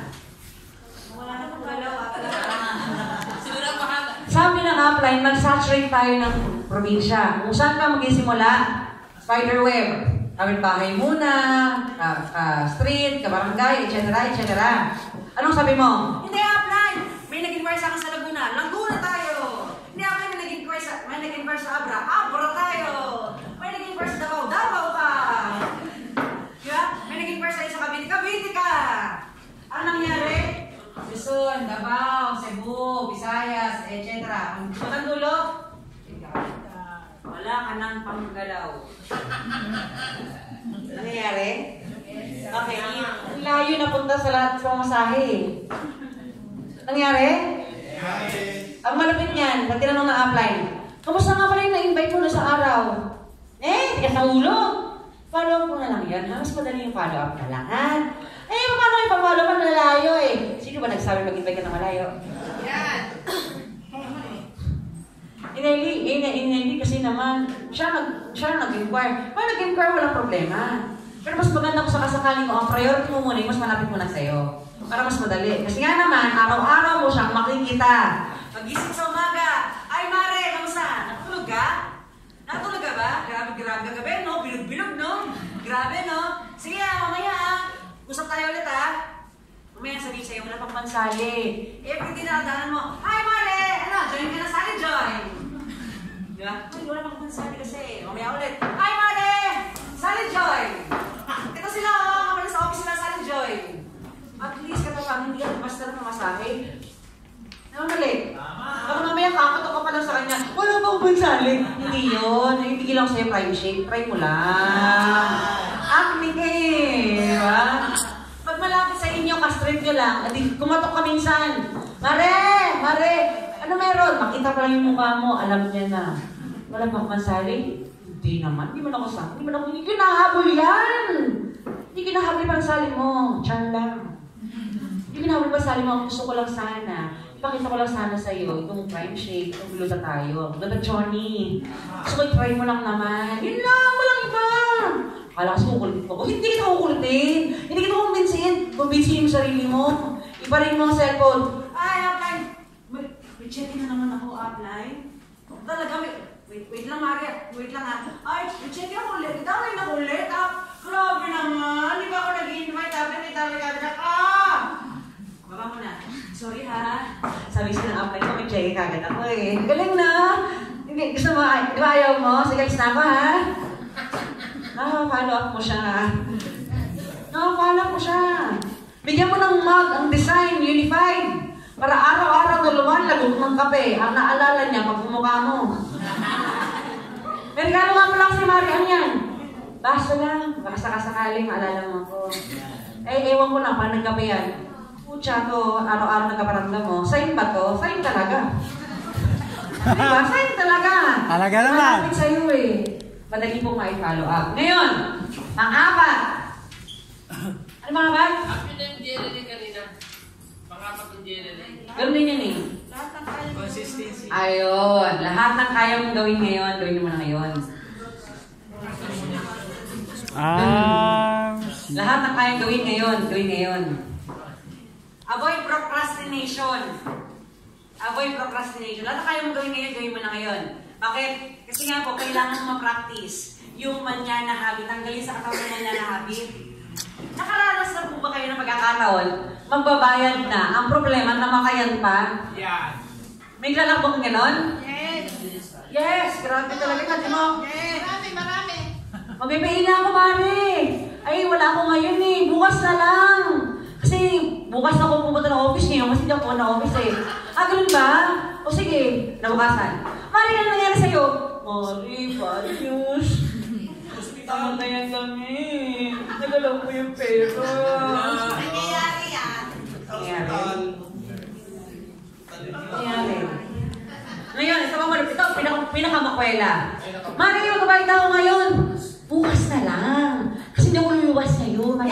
Wala na kong galaw. Siguro bahala. Sabi ng upline, mag-saturate tayo ng probinsya. Kung saan ka mag-isimula, spiderweb. Kawin bahay muna, street, kabarangay, etc. Anong sabi mo? Hindi, upline! May nag-inquire sa akin sa Laguna tayo! Hindi, upline, may nag-inquire sa Abra tayo! May nag-inquire sa Davao ka! Diba? May nag-inquire sa Cavite ka! Ano nangyari? Luzon, Davao, Cebu, Visayas, etc. Kung gusto ng dulo, wala ka nang panggalaw. Nangyayari? Okay, ang layo na punta sa lahat ng masahe. Nangyari? Ang malapit niyan, na tinanong na upline. Kamusta nga pala yung na-invite mo na sa araw? Tigas sa ulo. Follow up mo na lang yan. Mas madali yung follow up na lang, ha? Paano yung pag-follow up na malayo eh? Sino ba nagsabi mag-invite ka na malayo? Yan! Ineli kasi naman, siya nag-inquire. Pag nag-inquire, walang problema. Pero mas maganda ko sa kasakaling ko, ang priority mo muna, mas malapit mo na sa'yo. Para mas madali. Kasi nga naman, araw-araw mo siyang makikita. Pag-isip sa umaga, ay Mare, kamusta? Natulog ka? Natulog ka ba? Grabe gabi, no? Bilog-bilog, no? Grabe, no? Sige, mamaya, usap tayo ulit, Mamaya sabihin sa'yo, wala pang pansali. Every dinadanan mo, hi Mare! Join ka na sali, join! Diba? Wala pang pansali kasi. Mamaya ulit, hi Mare! Sali, join! Ito sila, kapag sa office sila, sali, join! At least, kapag hindi ka basta na masahe, mali. Kapag mamaya kakato ka pa lang sa kanya, wala bang pansali? Hindi yun. Ibigay lang sa'yo prime shake. Try mo lang. Acne ka eh. Diba? Pag malapit sa inyo, kastrate nyo lang. At kumatok ka minsan. Mare! Ano meron? Makita pa lang yung mukha mo. Alam niya na. Wala bang pansali? Hindi naman. Hindi kinahabol yan. Hindi kinahabol yung pansali mo. Char lang. Hindi kinahabol yung pansali mo. Gusto ko lang sana. Ipakita ko lang sana sa'yo, itong prime shake, itong gulutan tayo. Ganda Johnny. Gusto ko i-try mo lang naman. Yun lang, walang iba. Kala kasi kukulitin ko. Hindi kita kukulitin. Hindi kita kumbinsihin yung sarili mo. Iba rin mo ang cellphone. Ay, upline. May check-in na naman ako, upline. Talaga, wait lang, Maria. Wait lang, ha. Ay, may check-in ako ulit. Itawin ako ulit, Grabe naman. Hindi ba ako nag-invite, Itawin ka. Baba mo na. Sorry, ha. Sabi siya ng upline ko, may check-in kagad ako eh. Galing na. Hindi, gusto mo, di ba ayaw mo? Sige, alis na ako, ha. Follow up mo siya, ha. Follow up mo siya. Bigyan mo ng mug, ang design, unified. Para araw-araw na lumalagok ng kape. Ang naalala niya, pag bumukha mo. May regalo nga mo lang si Marian yan. Basta lang, baka sakasakaling maalala mo ako. Ewan ko lang, paano nagkape yan? Pucha to, araw-araw nagkaparamdam mo. Sign ba to? Sign talaga. Diba? Sign talaga. Talaga naman. Malapit sa'yo eh. Madali pong ma-follow up. Ngayon, pang-apat. Ano pang-apat? Happy na yung Jerry kanina. Pang-apat yung Jerry. Gawin din yan eh. Consistency. Ayun. Lahat ng kaya mong gawin ngayon, gawin mo na ngayon. Lahat ng kayang gawin ngayon, gawin ngayon. Avoid procrastination. Avoid procrastination. Lahat ng kaya mong gawin ngayon, gawin mo na ngayon. Bakit? Kasi nga po, kailangan mo ma-practice yung manana habit. Tanggalin sa katawan ng manana habit. Nakaranas na po ba kayo ng pagkakataon? Magbabayad na. Ang problema, namakayan pa. Yeah. May lalabok ganon? Yes. Yes! Grabe talaga ka, di mo? Yes. Marami. Mabibayin na ako, Mari. Ay, wala ako ngayon eh. Bukas na lang. Kasi bukas na ako pumunta ng office ngayon kasi hindi ako na office eh. Ganun ba? O sige, nabukasan. Mari, ano nangyari sa'yo? Mari, values. Hospital na yan kami. Nagalaw ko yung pera. Nangyayari yan. Nangyayari. Ngayon, isa pa ito, pinakamakwela. Mari, magkabayad ako ngayon. Bukas na lang. Kasi hindi ako luluwas ngayon.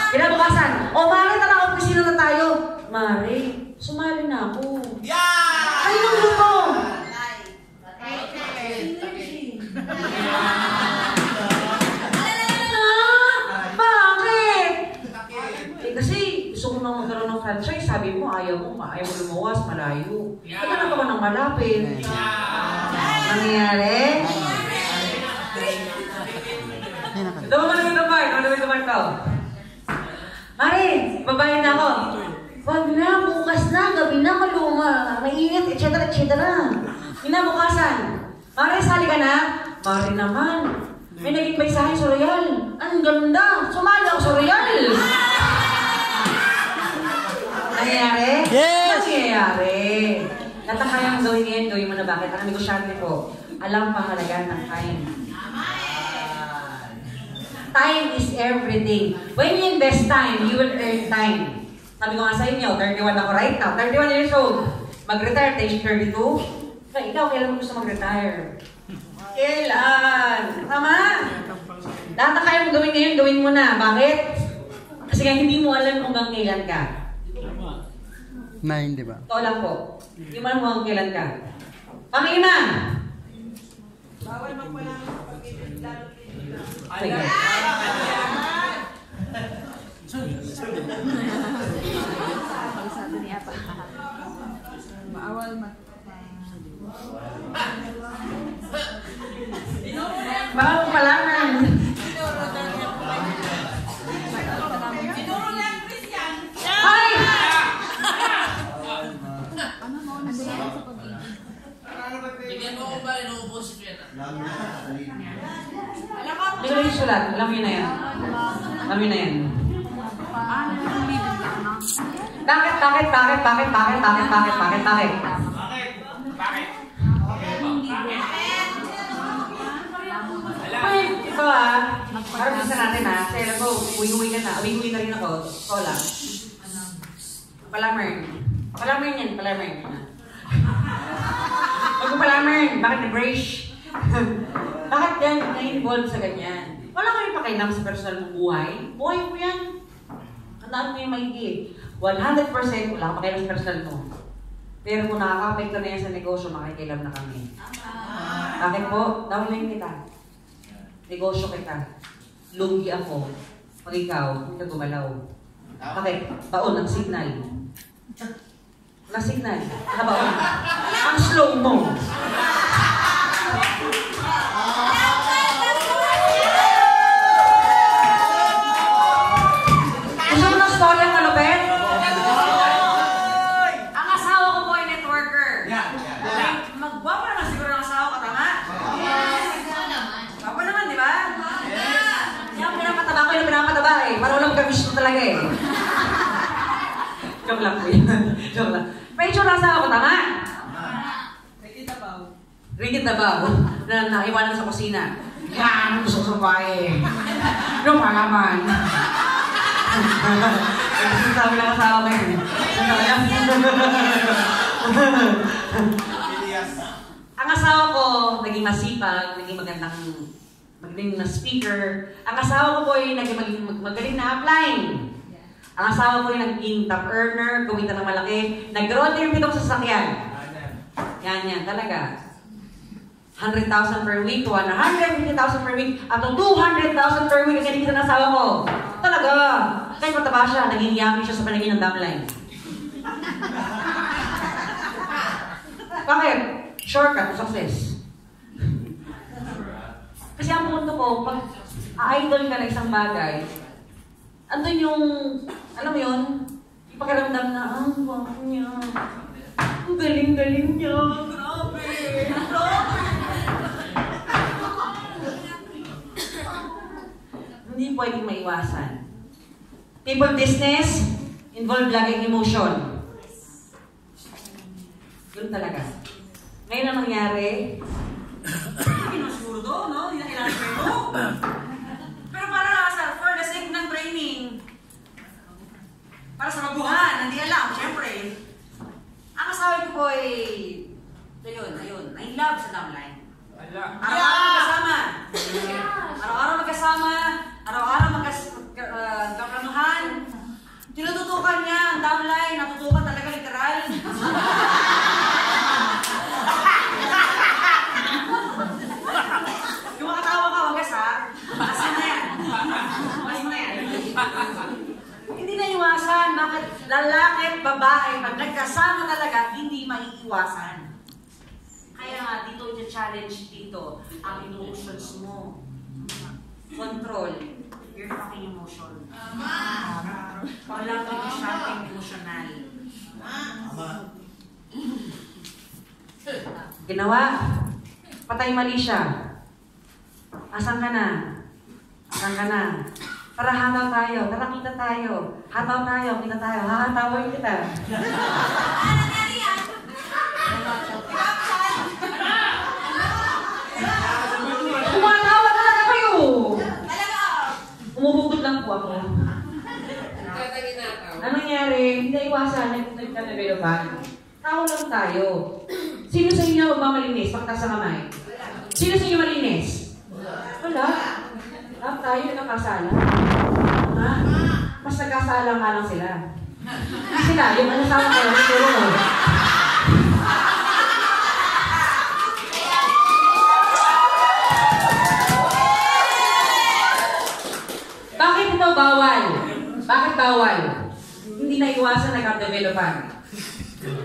Kinabukasan. O, Mari, tara, opisina na tayo. Mari, sumali na ako. Ay, nung luto. Bakit? Kasi gusto ko nang magkaroon ng franchise. Sabi mo, ayaw mo lumuwas, malayo. Ito na naman ang malapit. Nangyari? Ito mo naman ito, Mark. Ano naman ito, Mark? Mari, babayin na ako. Wag na, bukas na, gabi na, maluma, mainit, etc. Kinabukasan. Mari, sali ka na? Mari naman. May nag-invite sa akin sa Royal. Ang ganda. Sumali ako sa Royal. gawin ngayon, gawin mo na bakit? Ang negosyante ko, alam pahalagan ng time. Time is everything. When you invest time, you will earn time. Sabi ko nga sa inyo, 31 ako right now. 31 years old. Mag-retire, age 32. So, ikaw, kailan mo gusto mag-retire? Kailan? Tama? Lahat na kaya mo gawin ngayon, gawin mo na. Bakit? Kasi nga hindi mo alam kung hanggang kailan ka. 9, di ba? Ito lang po. Hindi mo alam kung hanggang kailan ka. Pang-lima! Bawal magpala ng pag-ibig lalo. Sige. Bawal Bawal mo palangan. Sinuro lang, Christian. Ay! Bigyan mo ko ba, inuubos ko yan. Hindi ko rin sulat. Alam mo na yan. Alam mo na yan. Bakit? Ay, ito Parang bisa natin Kasi alam ko, uwi-uwi ka na. Uwi-uwi na rin ako. Ito lang. Palamer. Palamer. Palamer. Bakit na-brace? Bakit yan na-involve sa ganyan? Wala ko yung pakialam sa personal mong buhay. Buhay mo yan. Tandaan mo yung maigi. 100% wala akong pakialam sa personal mo. Pero kung nakaka-apekto na yan sa negosyo, makikialam na kami. Bakit po? Dawin kita. Negosyo kita. Lugi ako. Pag ikaw, hindi ka gumalaw. Bakit? Baon ang signal. Walang signal. Nakabaon. Ang slow mo. Gusto mo ng story ang malupit? Ang asawa ko po ay networker. Magwapo naman siguro ang asawa ko, tama? Gwapo naman, di ba? Yung pinapataba ko yung pinapataba Para walang gamish ko talaga Joke lang po yan. Joke lang. May itsura ang asawa ko, tama? Rigid na ba? Na naiwanan sa kusina. Yan, gusto ko sa bahay. Yung malaman. Sabi lang asawa ko yun. Ang asawa ko, naging masipag, naging magaling na speaker. Ang asawa ko po ay naging magaling na applying. Ang asawa ko ay naging top earner, kumita ng malaki. Nag-road trip itong sasakyan. Yan, talaga. 100,000 per week to 150,000 per week up to 200,000 per week ang kinikita ng asawa ko. Talaga. Kahit mataba siya, naging yummy siya sa panagin ng damline. Bakit? Shortcut to success. Kasi ang punto ko, pag idol ka na isang bagay, andun yung, alam mo yun, yung pakiramdam na, guwapo niya. Ang galing-galing niya. Grabe. Hindi pwedeng maiwasan. People business, involve laging emotion. Yun talaga. Ngayon ang nangyari, hindi na siguro doon, no? Hindi na kailangan pero. Pero para for the sake ng training. Para sa mabuhan, hindi alam, syempre. Ang asawa ko po ay, ayun, na-in-love sa downline. Araw-araw magkasama. Araw-araw magkakanuhan. Tinututukan niya ang downline, natutukan talaga literal. Yung mga tawa ka, wagas ha? Asin na yan. Hindi na iwasan. Bakit lalaki at babae, pag nagkasama talaga, hindi maiiwasan. Kaya nga, dito i-challenge dito ang emotions mo. Control your fucking emotion. Wala kang masyadong emotional. Ginawa. Patay mali siya. Asan ka na? Tara, hataw tayo. Tara, kita tayo. Hataw tayo, kita tayo. Hahatawin kita. Ano nangyari yan? Humuhugot lang po ako. Tatagin na ako. Anong nangyari? Hindi iwasan. Nagka-developan. Tao lang tayo. Sino sa inyo magmamalinis? Pakita sa kamay. Sino sa inyo malinis? Wala. Lahat tayo nakakasala. Ha? Mas nagkasala nga lang sila. Sila, yung asawa ko, nagturo mo. Bakit ito bawal? Bakit bawal? Hindi na iwasan nagka-developan.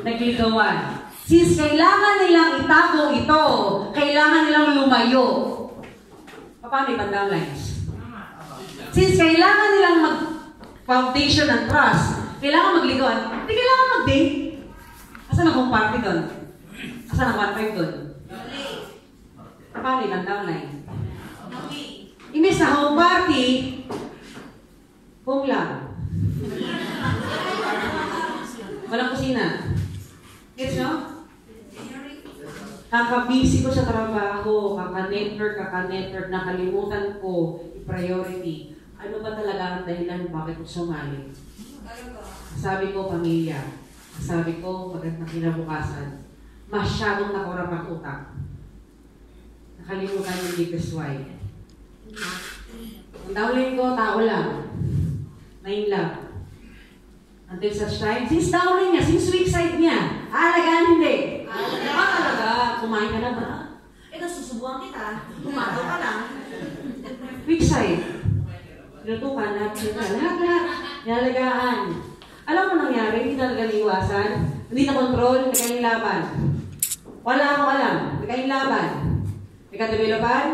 Nagliligawan. Since kailangan nilang itago ito, kailangan nilang lumayo. Paano yung downlines? Since kailangan nilang mag-foundation ng trust, kailangan magligawan, hindi kailangan mag-date. Asan ang home party doon? Asan ang 1-5 doon? Paano yung downline? Imbes na home party, home lang. Walang kusina. Gets no? Kaka-busy ko sa trabaho, kaka-network, nakalimutan ko, priority. Ano ba talaga ang dahilan bakit ko sumali? Sabi ko, pamilya. Sabi ko, magandang kinabukasan. Masyadong nakurap ang utak. Nakalimutan yung biggest why. Ang downline ko, tao lang. Nine lang. Until such time, since downline niya, since weak side niya, alagaan hindi. Talaga, kumain ka na ba? Ito, susubuan kita. Umataw ka lang. Weak side. Lutukan natin ka. Lahat. Nalagaan. Alam mo nangyari, hindi talaga naiwasan. Hindi na control, nagkaing laban. Wala akong alam, nagkaing laban. Nagka-developan.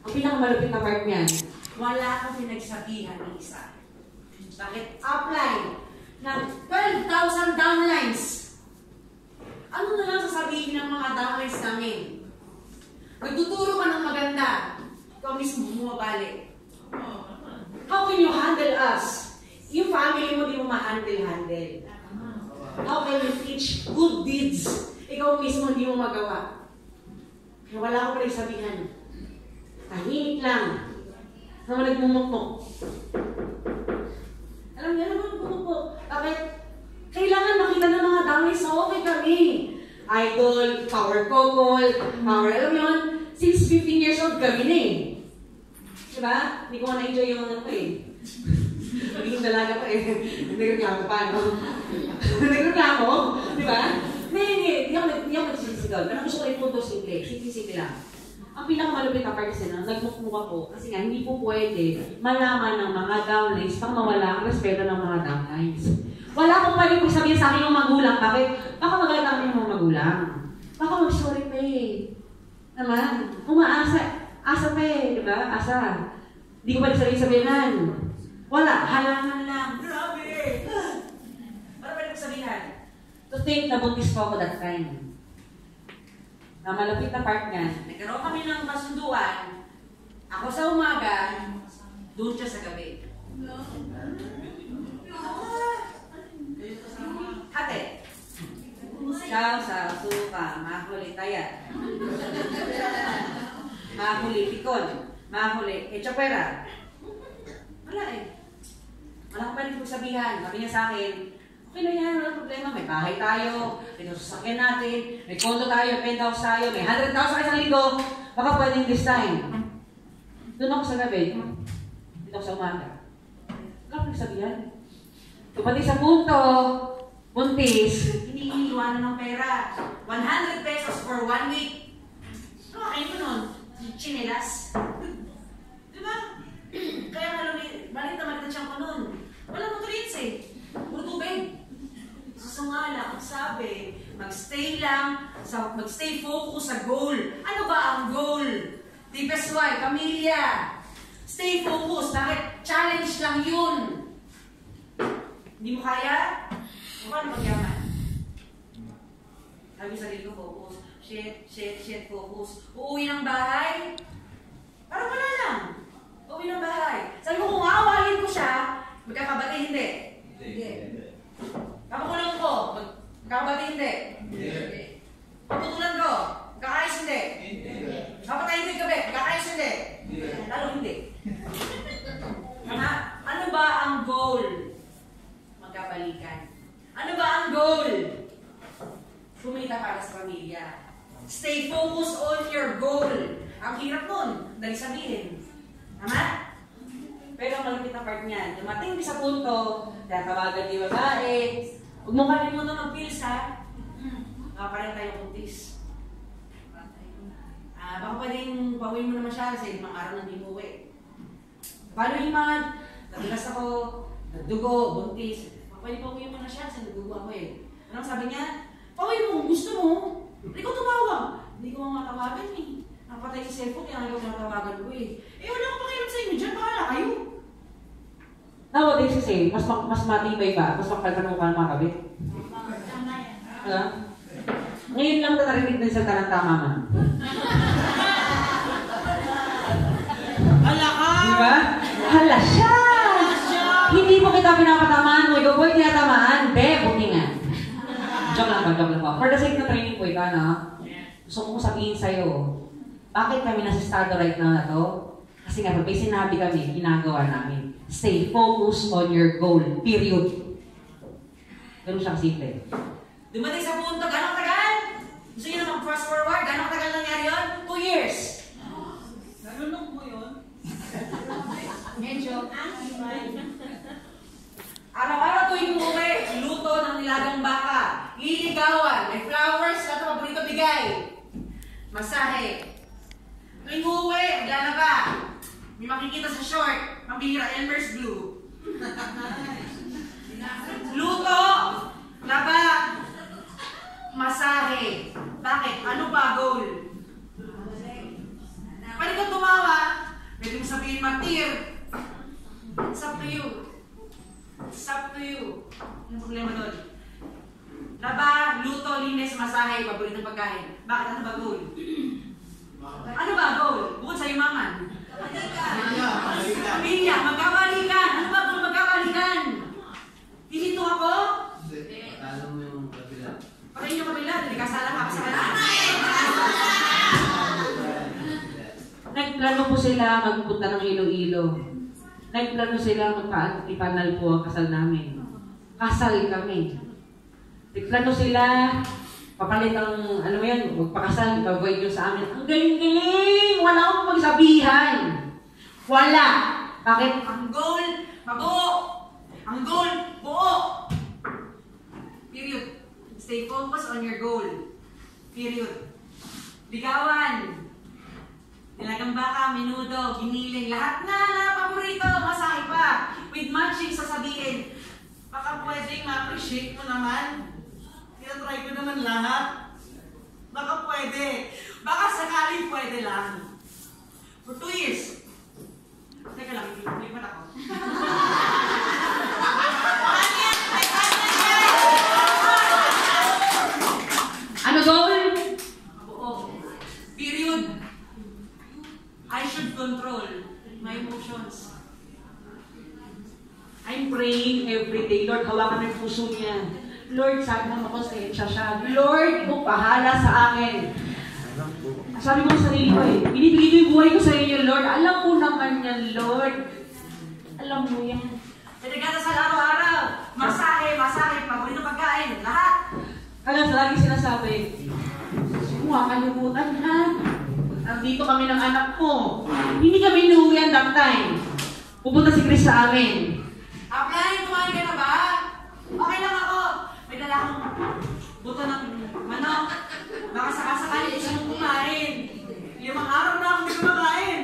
Ang pinakamalupit na part niyan, wala akong pinagsabihan ng isa. Bakit? Upline ng 12,000 downlines. Ano na lang sasabihin ng mga downlines namin? Nagtuturo ka ng maganda. Ikaw mismo bumabalik. How can you handle us? Yung family mo, di mo ma-handle. How can you teach good deeds? Ikaw mismo, di mo magawa. Kaya wala ko pinagsabihan. Tahimik lang. Naman nagmumukmuk. Alam niyo, nagmumukmuk. Bakit? Kailangan makita ng mga downlines na okay kami. Idol, power couple, power, alam yun, since 15 years old kami na eh. Diba? Hindi ko na-enjoy yung mga ko eh. Naging dalaga ko eh. Nagreklamo pa, no? Nagreklamo? Diba? Hindi ako nagsisigaw. Pero gusto ko ipunto simple. Simple lang. Ang pinakamalupit na part kasi nagmukmuk ako. Kasi nga, hindi po pwede malaman ng mga downlines pang mawala ang respeto ng mga downlines. Wala akong pwede sabihin sa akin yung magulang. Bakit? Baka magalang yung mga magulang. Baka mag-sorry pa eh. Naman? Umaasa. Asa pa eh, di ba? Asa. Hindi ko pwede sabihin-sabihan. Wala. Halangan lang. Grabe! Para pwede sabihan. To think na buntis ko ako that time. Na malapit na part niyan. Nagkaroon kami ng kasunduan. Ako sa umaga, doon siya sa gabi. Hati. Siya sa suka, mahuli taya. Mahuli pikon. Mahuli echapera. Wala eh. Wala ko pa rin sabihan. Sabi niya sa akin, okay na yan, walang problema. May bahay tayo, may sasakyan natin, may condo tayo, may penthouse tayo, may 100,000 sa isang linggo. Baka pwedeng this time. Doon ako sa gabi. Dito ako sa umaga. Wala ko sabihan. Kapatid sa punto, buntis, hindi iniiwanan ng pera. 100 pesos for 1 week. Ano kayo mo nun? Chinelas. Diba? Kaya balik na siya ko nun. Walang nutrients eh. Puro tubig. Susungala, ang sabi, magstay lang, magstay focus sa goal. Ano ba ang goal? Deepest why, pamilya. Stay focused. Bakit? Challenge lang yun. Hindi mo kaya? Paano magyaman? Sabi sa ko, focus. Shit, focus. Uuwi ng bahay? Parang wala lang. Uuwi ng bahay. Sabi ko, kung aawahin ko siya, magkakabati, hindi. Hindi. Kapakulang ko, magkakabati, hindi. Hindi. Patutulan ko, magkakayos, hindi. Kapatayin ko yung gabi, magkakayos, hindi. Lalo hindi. Stay focused on your goal. Ang hirap nun, dali sabihin. Tama? Pero malapit na part niyan. Dumating sa punto, tatawagan ni babae. Huwag mo kalimutan mag-pills, ha? Pareho tayo kuntis. Baka pwedeng pauwi mo naman siya kasi 5 araw nang di umuwi. Following month, nadulas ako, nagdugo, buntis. Baka pwedeng pauwi mo na siya kasi nagdugo ako eh. Anong sabi niya? Pauwi mo kung gusto mo. Hindi ko tumawag. Hindi ko matawagan eh. Napatay sa cellphone kaya ayaw ko natawagan ko eh. Wala akong pakialam sa inyo dyan. Bahala kayo. Nowadays kasi, mas matibay ba? Mas makapagtanong ka ng mga kabit? Ngayon lang narinig din sa tanang tama man. Hala ka! Diba? Hala siya! Hindi mo kita pinapatamaan mo. Ikaw po yung tinatamaan. Hindi, bookingan. Joke lang po. For the sake ng training po, ikaw, no? Gusto ko sabihin sa'yo, bakit kami nasa estado right now na to? Kasi nga, pag sinabi kami, ginagawa namin. Stay focused on your goal. Period. Ganun siya kasimple. Dumating sa punto, gano'ng tagal? Gusto nyo na mag-fast forward? Gano'ng tagal nangyari yun? 2 years. Nalunok mo yun? Medyo. Araw-araw tuwing umuwi, luto ng nilagang baka, liligawan, may flowers, lahat ng paborito bigay. Masahe. Tuwing umuwi, maglalaba. May makikita sa short, mabihira, Elmer's Blue. Luto, laba, masahe. Bakit? Ano ba goal? Pwede kang tumawa, pwede mo sabihin matir. It's up to you. It's up to you. Anong problema doon? Laba, luto, linis, masahe, paboritong pagkain. Bakit? Ano ba goal? Ano ba goal? Bukod sa yumaman. Pamilya, magkabalikan. Ano ba goal magkabalikan? Hilito ako? Talo mo yung kabila. Pareho yung kabila, dali kasala ka sa kanan. Nagplano po sila magpunta ng Iloilo. Nagplano sila magpa-ipanal po ang kasal namin. Kasal kami. Nagplano sila, papalit ang, ano yan, magpakasal, ipag-void nyo sa amin. Ang galing-galing! Wala akong pagsabihan. Wala! Bakit? Ang goal, mabuo! Ang goal, buo! Period. Stay focused on your goal. Period. Ligawan. Nilagang baka, minudo, giniling, lahat na paborito, masahe pa. With matching sasabihin, baka pwedeng ma-appreciate mo naman. Tinatry ko naman lahat. Baka pwede. Baka sakaling pwede lang. For 2 years. Teka lang, lipat ako. Ano goal? Mabuo. Period. I should control my emotions. I'm praying every day. Lord, hawakan ng puso niya. Lord, sabi mo makonsensya siya. Lord, ikaw pahala sa akin. Sabi mo sa sarili ko binibigay ko yung buhay ko sa inyo, Lord. Alam mo naman yan, Lord. Alam mo yan. Pinagdadasal araw-araw. Masahe, paborito pagkain, lahat. Kaya lagi sinasabi, huwag kalimutan ha. Nandito kami ng anak mo. Hindi kami inuwian that time. Pupunta si Chris sa amin. Apply, kumain ka na ba? Okay lang ako. May dala akong buto ng manok. Baka sakasakali gusto mong kumain. 5 araw na akong hindi kumakain.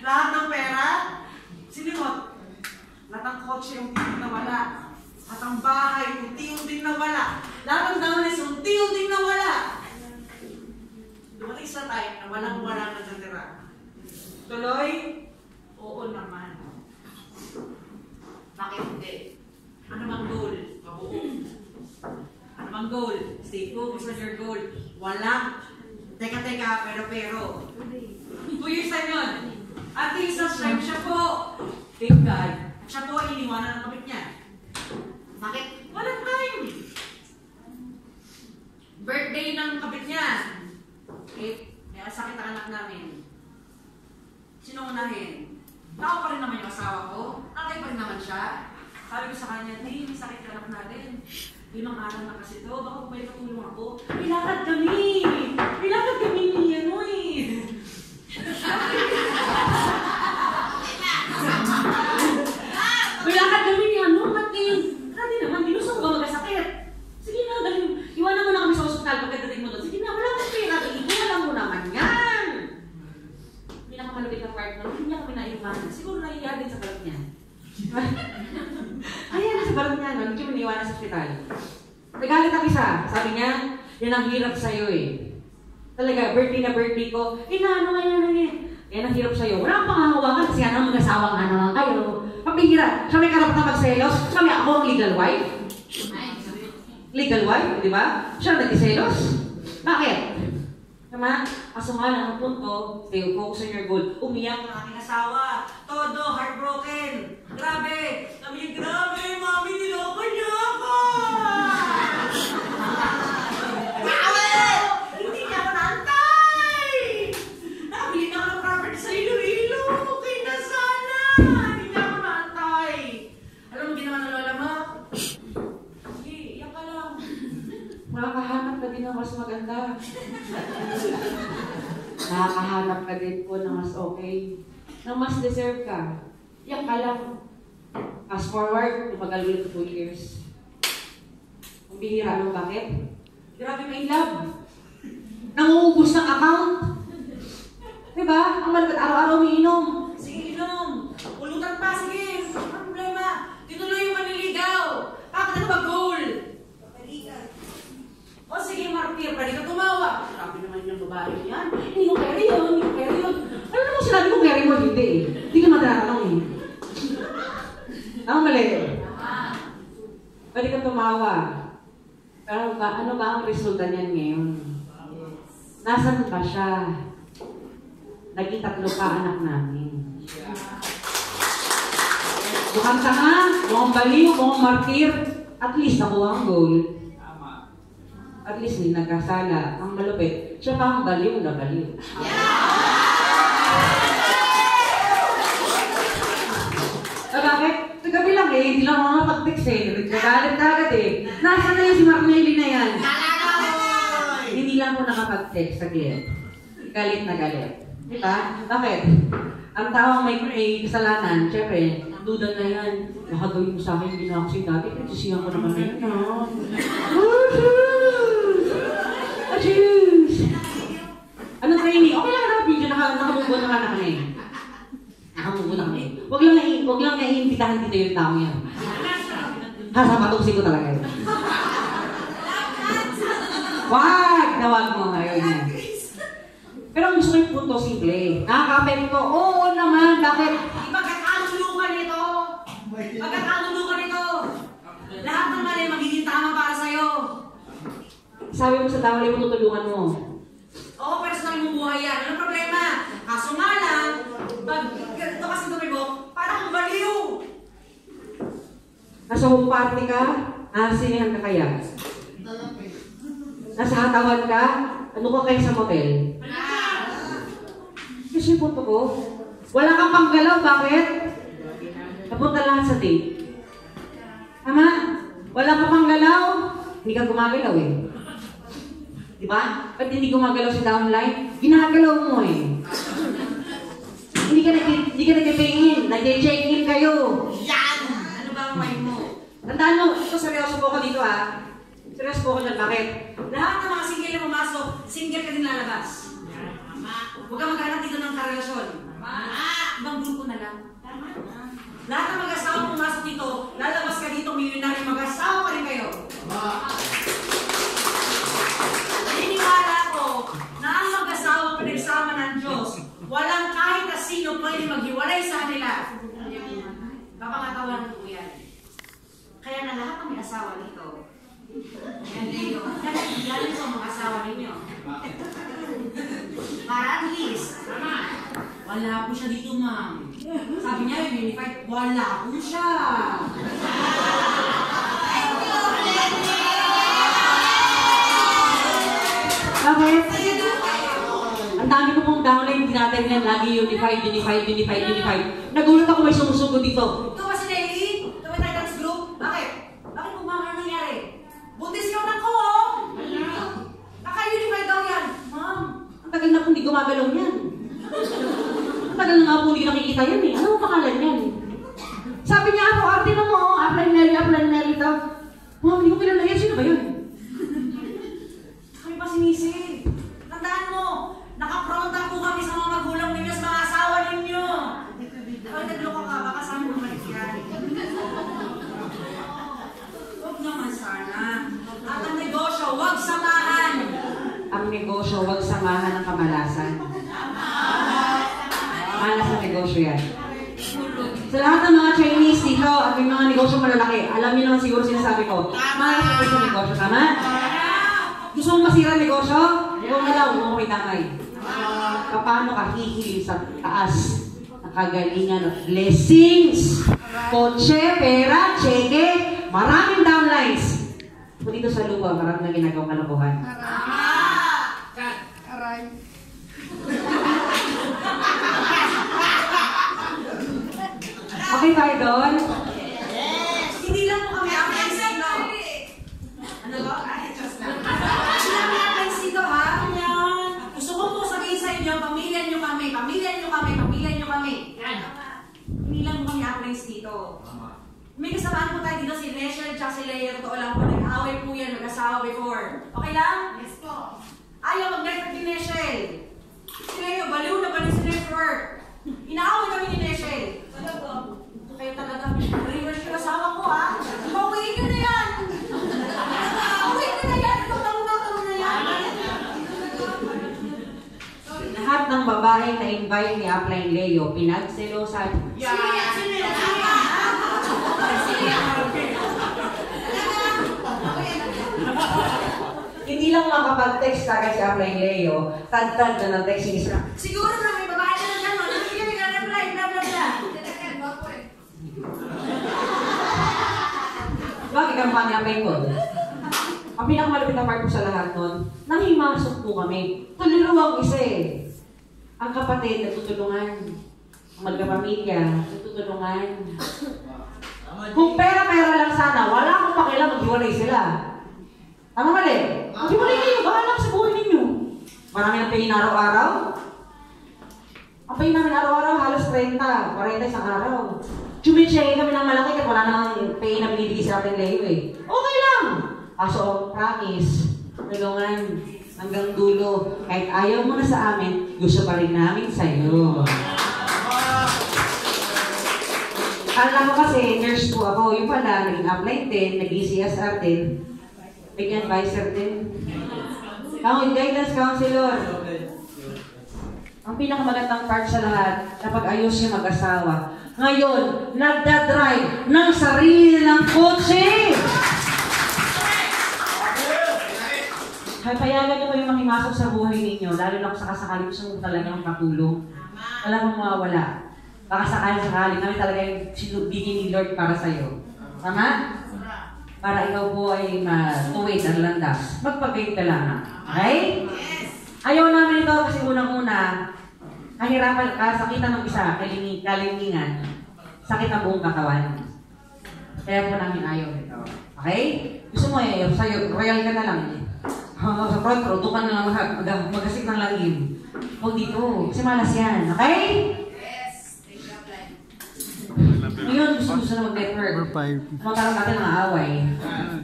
Lahat ng pera, sinimot. Lahat ng kotse, unti-unti na wala. Lahat ng bahay, unti-unti na wala. Lahat ng dawanis, unti-unti na wala. Dumating sa time na walang-wala na natira. Tuloy, oo naman. Bakit hindi? Ano mang goal? Mabuo. Ano mang goal? Stay focused on your goal. Wala. Teka, pero. 2 years time yun. At least sa time siya po. Thank God. Siya po iniwanan ng kapit niya. Bakit? Walang time. Birthday ng kapit niya. May sakit ang anak namin. Sino unahin? Tao pa rin naman yung asawa ko. Tatay pa rin naman siya. Sabi ko sa kanya, di, may sakit ang anak natin. Ilang araw na kasi to, baka may katulong ako. May lakad kami! May lakad kami ni ano eh! May lakad kami ni ano, ba't ngayon? Grabe naman, binusong ba magkasakit? Sige na, galing. Iwanan mo na kami sa ospital pagkadating mo doon. Sige na, wala kang pera. Iwanan mo naman yan. Pinakamalapit na partner, hindi niya kami naiwanan. Siguro naiya din sa balat niya. Ayan na sa balat niya, no? Hindi mo naiwanan sa ospital. Nagalit ang isa. Sabi niya, yan ang hirap sa'yo eh. Talaga, birthday na birthday ko. Ano ngayon eh. Yan ang hirap sa'yo. Wala kang pangangawakan kasi ano, mag-asawa nga naman kayo. Pabihira. Siya may karapatan magselos. Kami ako ang legal wife. Legal wife, di ba? Siya nag-selos. Bakit? Tama? Kaso nga lang ang punto, stay focus on your goal. Umiyak ang aking asawa. Todo, heartbroken. Grabe. Sabi niya, grabe, mami, niloko niya ako. Grabe! Hindi niya ako naantay. Nakabili na ako ng property sa Iloilo. Okay na sana. Hindi niya ako naantay. Alam mo, ginawa ng lola mo? Sige, iyak ka lang. Makakahanap ka din ng mas maganda. Nakakahanap ka din po ng mas okay. Ng mas deserve ka. Iyak ka lang. Fast forward, tumagal ulit 2 years. Ang bihira nung bakit? Grabe may love. Nanguubos ng account. Diba? Ang malapit araw-araw umiinom. Sige, inom. Ulutan pa, sige. Ano problema? Tinuloy yung maniligaw. Bakit ano ba goal? O sige, martir, pwede ka tumawa. Grabe naman yung babae yan. Hindi ko carry yun, hindi ko carry yun. Ano naman sinabi ko carry mo? Hindi eh. Hindi ka matanatanong eh. Ang mali. Pwede ka tumawa. Pero ano ba ang resulta niyan ngayon? Nasaan ba siya? Naging 3 pa anak namin. Mukhang tanga, mukhang baliw, mukhang martir. At least nakuha ang goal. At least hindi nagkasala. Ang malupit, siya pa ang baliw na baliw. Bakit? Kagabi lang eh, hindi lang mga pag-text eh. Nagalit na agad eh. Nasaan na yun si Marnelli na yan? Hindi lang po nakapag-text saglit. Galit na galit. Diba? Bakit? Ang tao may kasalanan, syempre, duda na yan. Baka gawin mo sa akin, hindi na ako si dati. Nagsisiyan ko naman na yun. Achoo! Ano training? Okay lang na video, nakabubuan na ka na eh. Nakabubuan na kami. Huwag lang naiimbitahan dito yung tao yan. Kasapatusin ko talaga yun. Wag! Nawag mo ngayon yan. Pero ang gusto ko yung punto, simple. Nakaka-apekto. Oo naman, bakit? Pagkakalukan nito. Pagkakalukan nito. Lahat ng mali magiging tama para sa'yo. Sabi mo sa tao, mo tutulungan mo. Oo, personal mong buhay yan. Anong problema? Kaso nga lang, pag ito kasi tumibok, parang baliw. Nasa home party ka, sinihan ka kaya? Nasa hatawan ka, ano ka kayo sa motel? Kasi yung punto ko, wala kang panggalaw, bakit? Napunta lahat sa date. Tama? Wala kang panggalaw, hindi ka gumagalaw eh. Diba? Ba't hindi gumagalaw si downline? Ginagalaw mo eh. Hindi ka nag-pay-in, nag-check-in kayo. Yan! Ano ba ang mind mo? Tandaan mo, ito seryoso po ko dito ah. Seryoso po ko dyan, bakit? Lahat ng mga single na pumasok, single ka din lalabas. Huwag kang maghanap dito ng karelasyon. Ibang grupo na lang. Lahat ng mag-asawa pumasok dito, lalabas ka dito, milyonary mag-asawa pa rin kayo. Naniniwala ko na ang mag-asawa pinagsama ng Diyos, walang kahit na sino pwede maghiwalay sa kanila. Kapangatawan ko yan. Kaya na lahat ng may asawa dito, yan sa mga asawa ninyo. Para at least, wala po siya dito, ma'am. Sabi niya, unified, wala po siya. Bakit? Ang dami ko pong downline, hindi natin yan lagi unified. Nagulat ako may sumusugod dito. Ito ba si Nelly? Ito ba titans group? Bakit? Bakit po mga nangyari? Tagal na po hindi gumagalaw yan. Tagal na nga po hindi nakikita yan eh. Ano ang pangalan yan? Sabi niya ako, ate na mo, Apply Nelly daw. Ma'am, hindi ko kilala yan. Sino ba yun? Kami pa sinisi. Tandaan mo, nakapronta po kami sa mga magulang ninyo, sa mga asawa ninyo. Ay, nagloko ka, baka saan mo balik yan. Huwag naman sana. At ang negosyo, huwag samahan. Ang negosyo, huwag samahan ng kamalasan. Malas na negosyo yan. Sa lahat ng mga Chinese dito at may mga negosyo malalaki, alam niyo naman siguro sinasabi ko, malas na sa negosyo, tama? Gusto mong masira ang negosyo? Ikaw na lang, huwag mo itangay. Paano ka hihiling sa taas? Nakagalingan of blessings, kotse, pera, cheque, maraming downlines. Kung dito sa lupa, maraming na ginagawang kalokohan. Aray. Okay tayo doon? Yes! Hindi lang po kami ang pansito. Ano ba? Hindi lang kami ang pansito, ha? Gusto ko po sabihin sa inyo, pamilya nyo kami. Hindi lang po kami ang pansito. May kasamaan po tayo dito si Rachel at si Leia. Totoo lang po, nag-away po yan, mag-asawa before. Okay lang? Yes po. Ayaw mag-network ni Rachel. Si Leia, baliw na baliw si network. Inaaway kami ni Rachel. Kayo talaga, reverse yung asawa ko ha. Pauwiin nyo na yan! Pauwiin nyo na yan! Itong tanong na yan! Lahat ng babae na invite ni Apply Leo, pinagselosan. Hindi lang makapag-text agad si Apply Leo, tag-tag na ng text yung isa. Siguro na may babae na lang gano'n, hindi ka nag-reply, bla bla bla. Bakit ang pangyapay ko? Ang pinakamalapit na part ko sa lahat nun, nanghimasok po kami. Tululuwang isa eh. Ang kapatid, nagtutulungan. Ang magkapamilya, nagtutulungan. Kung pera-pera lang sana, wala akong pakialam, maghiwalay sila. Tama mali? Maghiwalay kayo, bahala sa buhay ninyo. Marami ng pain araw-araw. Ang pain namin araw-araw, halos 30, 40 isang araw. Chumichay kami ng malaki kasi wala namang pay na binibigay sa atin Leo eh. Okay lang! Kaso, promise, tulungan hanggang dulo. Kahit ayaw mo na sa amin, gusto pa rin namin sa'yo. Alam ko kasi, nurse po ako. Yung pala, naging apply din, nag-ECSR din, naging advisor din. Guidance counselor. Ang pinakamagandang part sa lahat, kapag ayos yung mag-asawa, ngayon, nagdadrive ng sarili ng kotse! Payagan niyo kayong makimasok sa buhay ninyo, lalo na kung sakasakali gusto mo talagang matulong. Wala mong mawawala. Baka sakali namin talaga yung sinubigin ni Lord para sa'yo. Tama? Para ikaw po ay matuwid ang landas. Magpag-wait ka lang. Okay? Ayaw namin ito kasi unang-una, kahirapan, kasakitan ng isa, kalimingan, sakit ang buong katawan. Kaya po namin ayaw ito. Okay? Gusto mo eh, sa'yo, royal ka na lang eh. Sa front row, doon ka na lang magasik ng langim. Huwag dito, kasi malas yan. Okay? Yes! Ngayon, gusto na mag-network. Magkaroon natin ng away.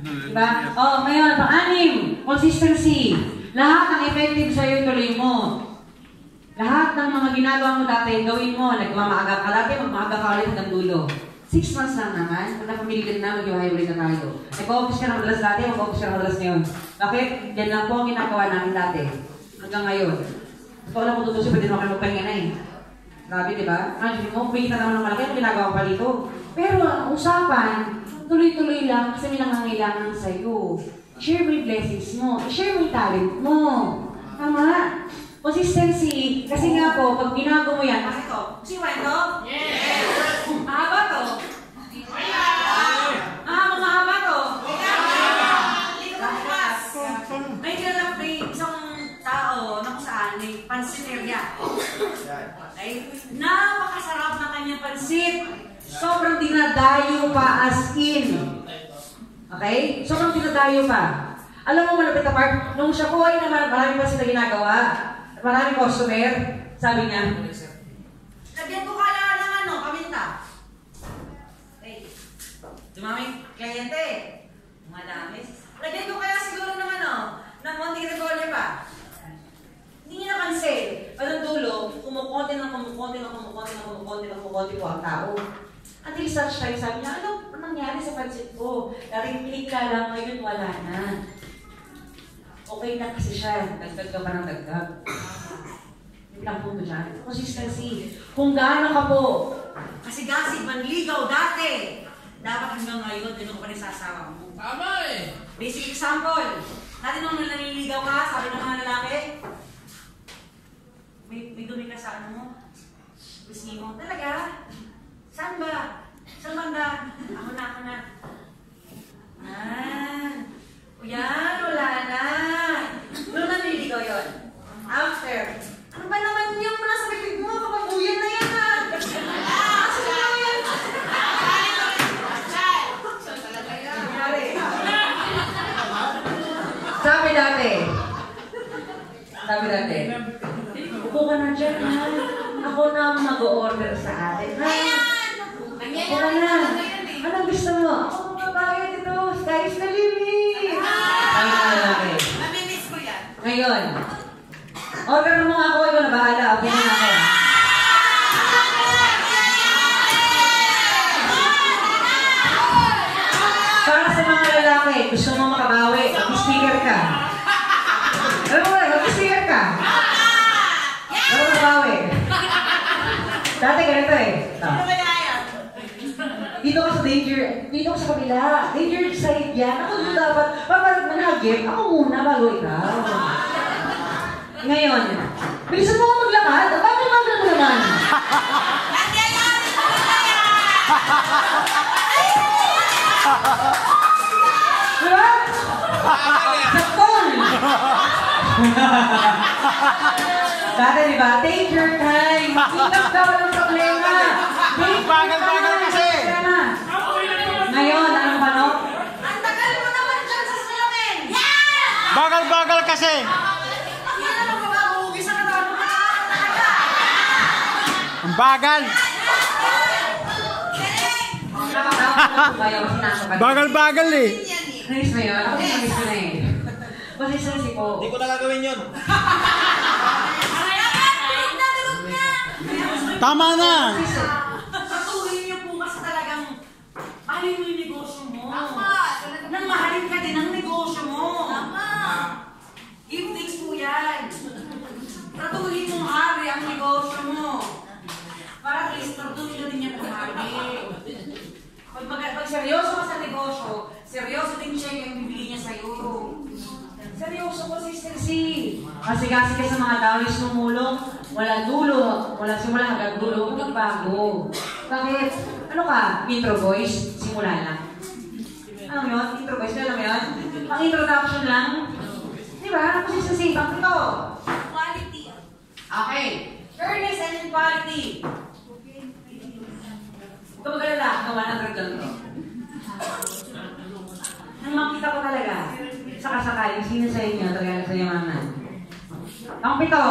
Diba? Oh, ngayon, pang-anim, consistency. Lahat ng effective sa'yo, tuloy mo. Lahat ng mga ginagawa mo dati, gawin mo. Nagmamaaga ka dati, magmaaga ka ulit hanggang dulo. 6 months lang naman. Kung napamili na, mag-iwahiwalay na tayo. Nag-office ka ng madalas dati, mag-office ka ng madalas ngayon. Bakit? Yan lang po ang ginagawa namin dati. Hanggang ngayon. Ito lang kung tutusin, pwede naman kayo magpahinga na eh. Grabe, di ba? Imagine mo, kumikita naman ng malaki, ang ginagawa pa dito. Pero ang usapan, tuloy-tuloy lang kasi may nangangailangan sa'yo. Share mo yung blessings mo. Share mo yung talent mo. Tama? Consistency. Kasi nga po, pag binago mo yan, kasi ito, si Wendo? Yes! Mahaba to? Mahaba to? May kilala may isang tao na kung saan may pansiteria. Okay? Napakasarap na kanyang pansit. Sobrang dinadayo pa as in. Okay? Sobrang dinadayo pa. Alam mo malapit na part, nung siya po ay naman, marami pa sila ginagawa. maraming customer, sabi niya, Lagyan ko kaya ng ano, paminta. Hey, dumaming kliyente. Madami. Lagyan ko kaya siguro ng ano, ng Monte Regolle pa. Hindi niya napansin. Anong dulo, kumukonti po ang tao. Until such time, sabi niya, ano nangyari sa pansit ko? Dating ka lang, ngayon wala na. Okay na kasi siya. Dagdag ka pa ng dagdag. Hindi lang punto dyan. Consistency. Kung gaano ka po, kasi manligaw dati. Dapat hanggang ngayon, din ako pa rin sa asawa mo. Tama eh. Basic example. Dati nung nanliligaw ka, sabi ng mga lalaki, may dumi ka sa ano mo? Gusto mo, talaga? Saan ba? Saan banda? Ako na. O yan, wala na. Nung nanliligaw yun. After. Ano ba naman yung nasa bibig mo? Kapabuyan na yan ha! Saan na yan? sabi dati, upo ka na dyan ha. Ako na ang mag-o-order sa atin ha. Upo ka na. Anong gusto mo? Ako magbabayad ito. Sky's the limit. Sabi na lalaki. Namimiss ko yan. Ngayon, order mo nga ako, ikaw na bahala. Okay na ako. Para sa mga lalaki, gusto mo makabawi, mag-speaker ka. Alam mo na, mag-speaker ka. Para makabawi. Dati ganito eh. Ano kaya yan? Dito ka sa danger, dito ka sa kabila. Danger side yan. Ako dito dapat, papag managip, ako muna bago ikaw. Ngayon, bilisan mo maglakad. Bakit mo naman? Diba? Sakton! Dati diba? Take your time. Makikap daw ng problema. Bagal-bagal kasi. Ngayon, anong pano? Ang tagal mo naman dyan sa salamin! Bagal-bagal kasi. Hindi na lang mabahugi sa katawan mo. Ang bagal. Bagal-bagal eh. Nais na yun? Ako din nais ko na eh. Consistency po. Hindi ko na gagawin yun. Tama na. Patuloy niyo po kasi talagang mahalin mo yung negosyo mo. Nang mahalin ka din ang negosyo mo. Give things po yan. Patuloy mong hari ang negosyo mo. Para at least patuloy na din niya pumahali. Pag seryoso ka sa negosyo, seryoso din siya yung bibili niya sa'yo. Seryoso, consistency. Kasi ka sa mga tawis lumulong, wala dulo, wala simula hanggang dulo, magbago. Bakit? Ano ka? Intro voice? Simula lang. Ano yun? Intro voice? Alam mo yun? Ang introduction lang. Di ba? Consistency. Bakit ito? Quality. Okay. Fairness and quality. Ito magalala. 100 lang ito. Nang makita ko talaga, sakasakali, sino sa inyo, talaga sa yaman. Ang pito,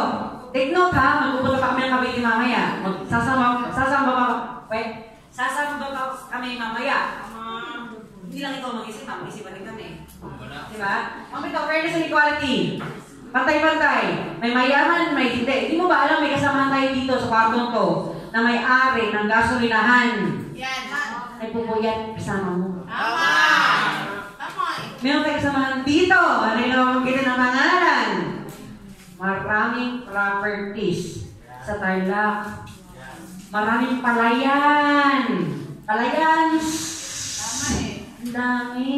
take note ha, magpupunta pa kami ng Cavite mamaya. Sasama pa kami mamaya. Hindi lang ikaw mag-isip, mag-isipan din kami. Diba? Ang pito, fairness and equality. Pantay-pantay. May mayaman, may hindi. Hindi mo ba alam, may kasamahan tayo dito sa kwartong to na may-ari ng gasolinahan. Yan. Ay pupuyan, kasama mo. Tama. Meron tayo kasamahan dito. Ano yung naman kita ng pangalan? Maraming properties sa Tarlac. Maraming palayan. Palayan. Tama eh. Ang dami.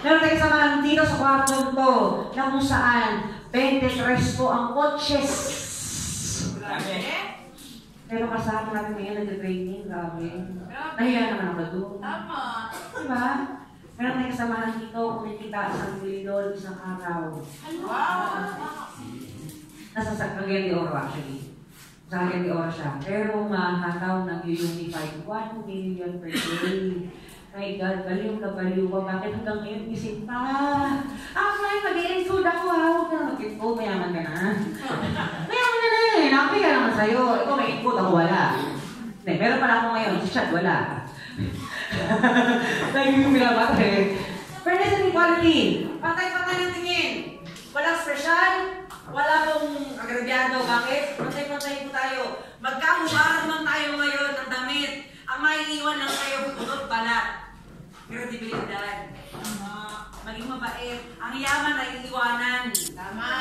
Meron tayo kasamahan dito sa kwartong to na kung saan 23 po ang kotses. Pero kasama natin ngayon nag-training, grabe. Nahiya naman ako doon. Tama. Diba? Meron tayong kasamahan dito, kumikita sa Bilidol isang araw. Nasa Cagayan de Oro actually. Sa Cagayan de Oro siya. Pero mahataw ng unified 1 million per day. My God, baliw ka. Bakit hanggang ngayon isip pa? Fine, mag-i-include ako ha. Huwag ka na mag-include. Mayaman ka na. Mayaman ka na eh. Nakapaya naman sa'yo. Ikaw may include, ako wala. Hindi, meron pala ako ngayon. Si Chad, wala. Lagi yung pinabata eh. Fairness and equality. Patay-patay ng tingin. Walang special. Wala pong agrabyado. Bakit? Patay-patay po tayo. Magkahubaran man tayo ngayon ng damit. Ang maiiwan lang tayo, bunot balat. Kredibilidad. Maging mabait. Ang yaman ay iiwanan. Tama.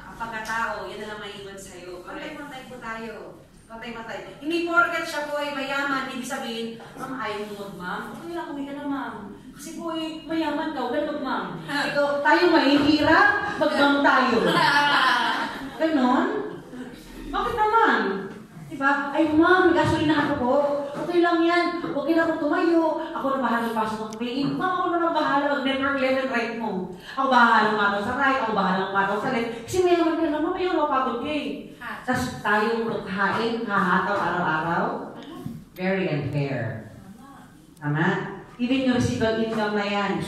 Ang pagkatao, yan na lang maiiwan sa'yo. Patay-patay po tayo. Patay-patay. Hindi porket siya po ay mayaman, ibig sabihin, ma'am, ayaw mo ma'am. Okay lang, kumita na ma'am. Kasi po ay mayaman ka, huwag ma'am. Ikaw, tayo mahihirap, mag-ma'am tayo. Ganon? Bakit naman? Diba? Ay ma'am, gasolinahan ko po. Okay lang yan. Huwag na akong tumayo. Ako na bahala pasok ng plane. Ma'am, ako na bahala mag-network left and right mo. Ako bahala mataw sa right, ako bahala mataw sa left. Kasi mayaman ka naman, mayaman mapagod ka eh. Tapos tayong magkain, hahataw araw-araw. Very unfair. Tama? Even yung residual income na yan.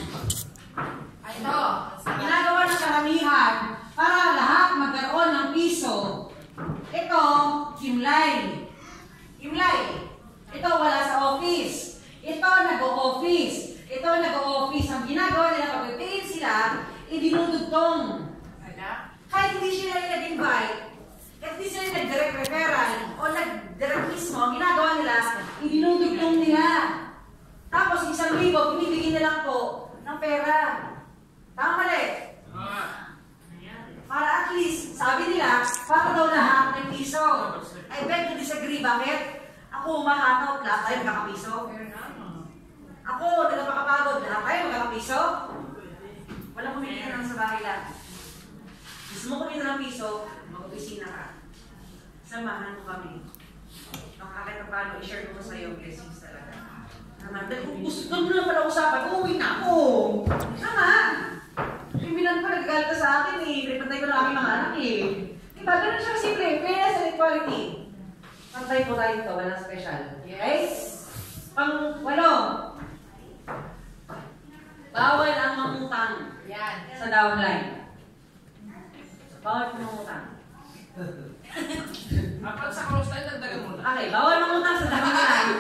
Ito, ginagawa ng karamihan para lahat magkaroon ng piso. Ito, Kimlay. Ito, wala sa office. Ito, nag-o-office. Ang ginagawa nila, pag pipiliin sila, idinudugtong. Kahit hindi sila nag-invite, at hindi sila nag-direct referral, o nag-direct mismo, ang ginagawa nila, idinudugtong nila. Tapos, 1,000, binibigyan nila po ng pera. Tama mali? Para at least, sabi nila, para daw lahat ng piso. I beg to disagree. Bakit? Ako umahataw, lahat tayo magkakapiso. Ako, nagpapakapagod, lahat tayo magkakapiso. Walang kumikita lang sa bahay lang. Gusto mo kumita ng piso, mag-opisina ka. Samahan mo kami. Kahit na paano, i-share ko sa iyo, blessings talaga. Tama, dahil gusto mo lang pala usapan, uuwi na ako. Tama. Yung bilang pa nagagalit ka sa akin eh. Pinipatay ko na aking mga anak eh. Diba? Ganun siya simple. Fairness and equality. Pantay po tayo ito. Walang special. Okay? Pang-walo. Bawal ang mangutang. Yan. Sa downline. Bawal ang mangutang. Apat sa cross line, nagdagan mo na. Okay. Bawal mangutang sa downline.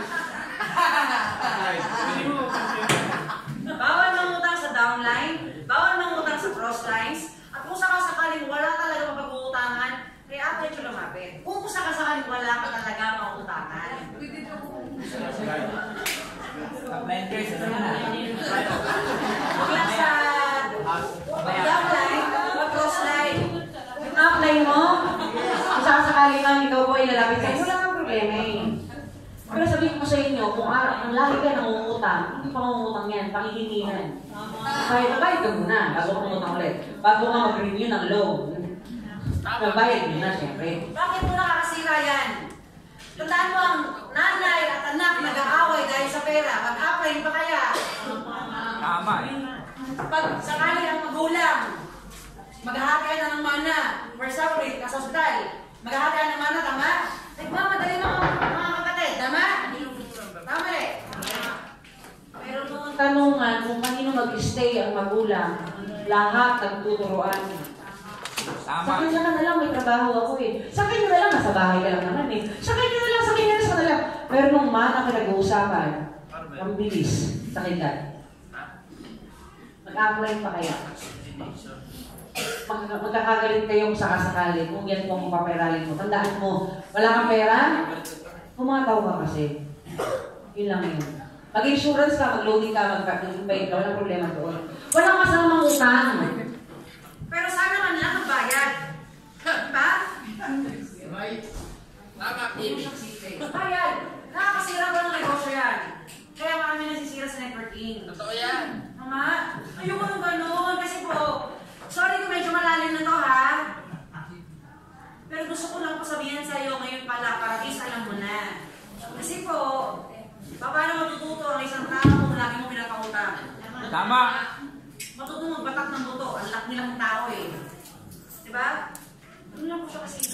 Bawal mangutang sa downline. Bawal mangutang sa cross lines. At kung sakasakaling wala talaga mapag-uutangan, kaya update yung lumapit. Kung sakasakaling wala ka talaga mauutangan. Mula sa downline, cross line, yung upline mo, kung sakasakaling lang ikaw po ay lalapit sa'yo, wala kang problema eh. Pero sabihin ko sa inyo, kung ang lagi ka nangungutang, hindi pa mangungutang yan, panghihingihan. Bayad ka muna, bago ka mangutang ulit. Bago ka mag-renew ng loan. Magbayad mo na, siyempre. Bakit mo nakakasira yan? Tandaan mo ang nanay at anak nag-aaway dahil sa pera. Mag-apply pa kaya? Tama eh. Pag sakali ang magulang, maghahatian na ng mana, for suffering, sa hospital, maghahatian ng mana, tama? Nagmamadali mga kapatid, tama? Tama eh. Pero nung tanungan kung kanino mag-stay ang magulang, lahat nagtuturuan. Sa kanya na lang, may trabaho ako eh. Sa kanya na lang, nasa bahay ka lang naman eh. Sa kanya na lang, sa kanya na lang. Pero nung mana ka nag-uusapan, ang bilis sa kanya. Mag-apply pa kaya? Magkakagalit kayo sa kasakali kung yan po ang paperalin mo. Tandaan mo, wala kang pera, kumataw ka kasi. Yun lang yun. Mag-insurance ka, mag-loading ka, mag-invite ka, walang problema doon. Walang kasamang utang. Pero sana man lang magbayad. Diba? Tama, Phoebe. Bayad. Nakakasira ba ng negosyo yan? Kaya marami nasisira sa networking. Totoo yan. Mama, ayoko nung gano'n kasi po, sorry kung medyo malalim na to ha. Pero gusto ko lang po sabihin sa iyo ngayon pala para at least alam mo na. Kasi po, paano matututo ang isang tao kung lagi mo pinapangutang? Tama. Matuto magbatak ng buto. Ang laki nilang tao eh. Diba? Doon lang po siya kasi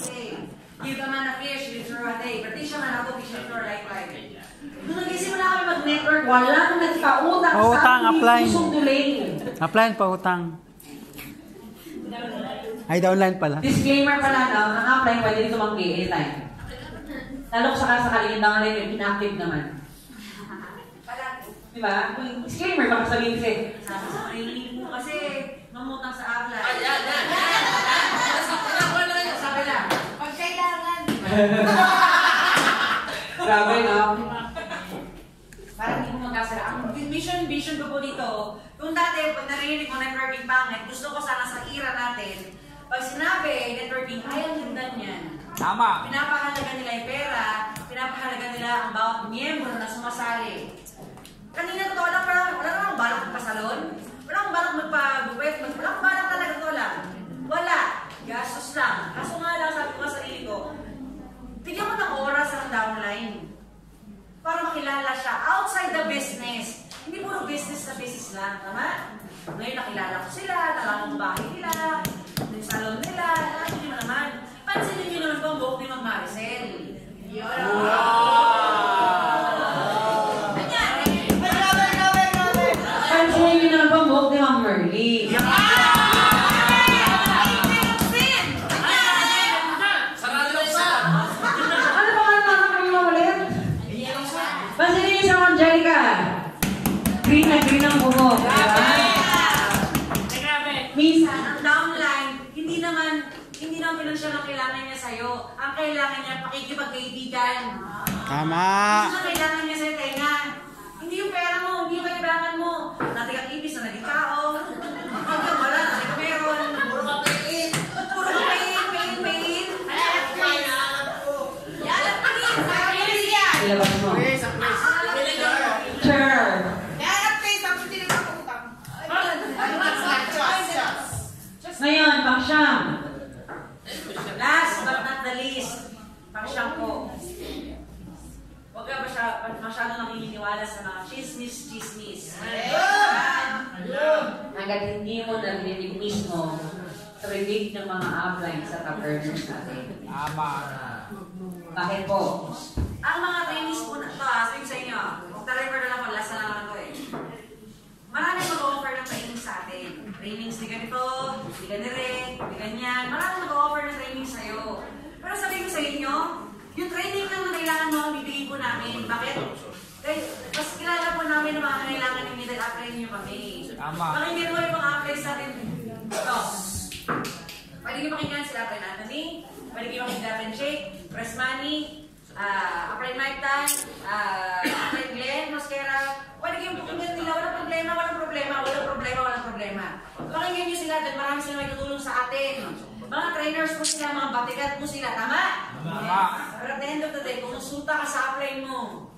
give a man a fish, you throw a day. But di siya man ako, fish and throw like life. Nung nag-isimula kami mag-network walang nagpautang sa Pautang, ating apply. susunduling. Applyan pa utang. Ay, downline pala. Disclaimer pala, no? Ang apply, pwede rin tumanggi anytime. Lalo kung sakasakali yung downline yung inactive naman. Diba? Disclaimer, baka sabihin kasi, sabi sa training mo kasi, mamutang sa apply. Ayan. Sabi lang. Pag kailangan. Grabe, no? Parang hindi mo magkasara. Ang vision ko po dito, kung dati, pag narinig mo networking pangit, gusto ko sana sa era natin, pag sinabi, networking, ay ang ganda niyan. Tama. Pinapahalaga nila yung pera, pinapahalaga nila ang bawat miyembro na sumasali. Kanina totoo lang, wala namang balak magpasalon, wala namang balak magpagupit, wala namang balak talaga totoo lang. Wala. Gastos lang. Kaso nga lang, sabi ko sa sarili ko, bigyan mo ng oras ang downline para makilala siya outside the business. Hindi puro business na business lang, tama? Ngayon nakilala ko sila, nalaman ang bahay nila, yung salon nila, alam nyo naman. Pansinin nyo naman po ang buhok ni Mang Maricel. Pansinin nyo naman po ang buhok ni Mang Merly. Sarado isa. Ano ba nga naman kami maulit? Pansinin nyo sa Angelica. Green na green ang buhok. Diba? Minsan, ang downline, hindi naman pinansyal ang kailangan niya sa'yo. Ang kailangan niya, pakikipagkaibigan. Tama. Ang kailangan niya sa'yo, tenga. Hindi yung pera mo, hindi yung kailangan mo. Dati kang ibis na naging tao. Hanggang wala, dati ka meron. Puro ka pain. Puro ka pain. Ilabas mo. Sure. Ngayon, pang-siyam. Last but not the least, pang-siyam po. Huwag ka masyadong nakikiniwala sa mga chismis. Hanggat hindi mo narinig mismo sa bibig ng mga upline sa top-earners natin. Tama. Bakit po? Ang mga trainees po na ito, sabi sa inyo, mag-deliver na lang po, last na lang ito eh. Marami mag-offer ng training sa atin. Trainings di ganito, di ganire, di ganyan. Marami mag-offer ng training sa'yo. Pero sabihin ko sa inyo, yung training lang na kailangan mo, bibigay po namin. Bakit? Dahil mas kilala po namin ang mga kailangan ninyo dahil apply ninyo kami. Tama. Pakinggan mo yung mga apply sa atin. Ito. Pwede kayo pakinggan sila apply anatomy, pwede kayo pakinggan shake, breast money, apply mic time, apply glen, mascara. Pwede kayong pakinggan nila, walang problema. Pakinggan nyo sila dahil marami sila may tutulong sa atin. Mga trainers po sila, mga batikat po sila, tama? Tama. Pero at the end of the day, kumonsulta ka sa apply mo.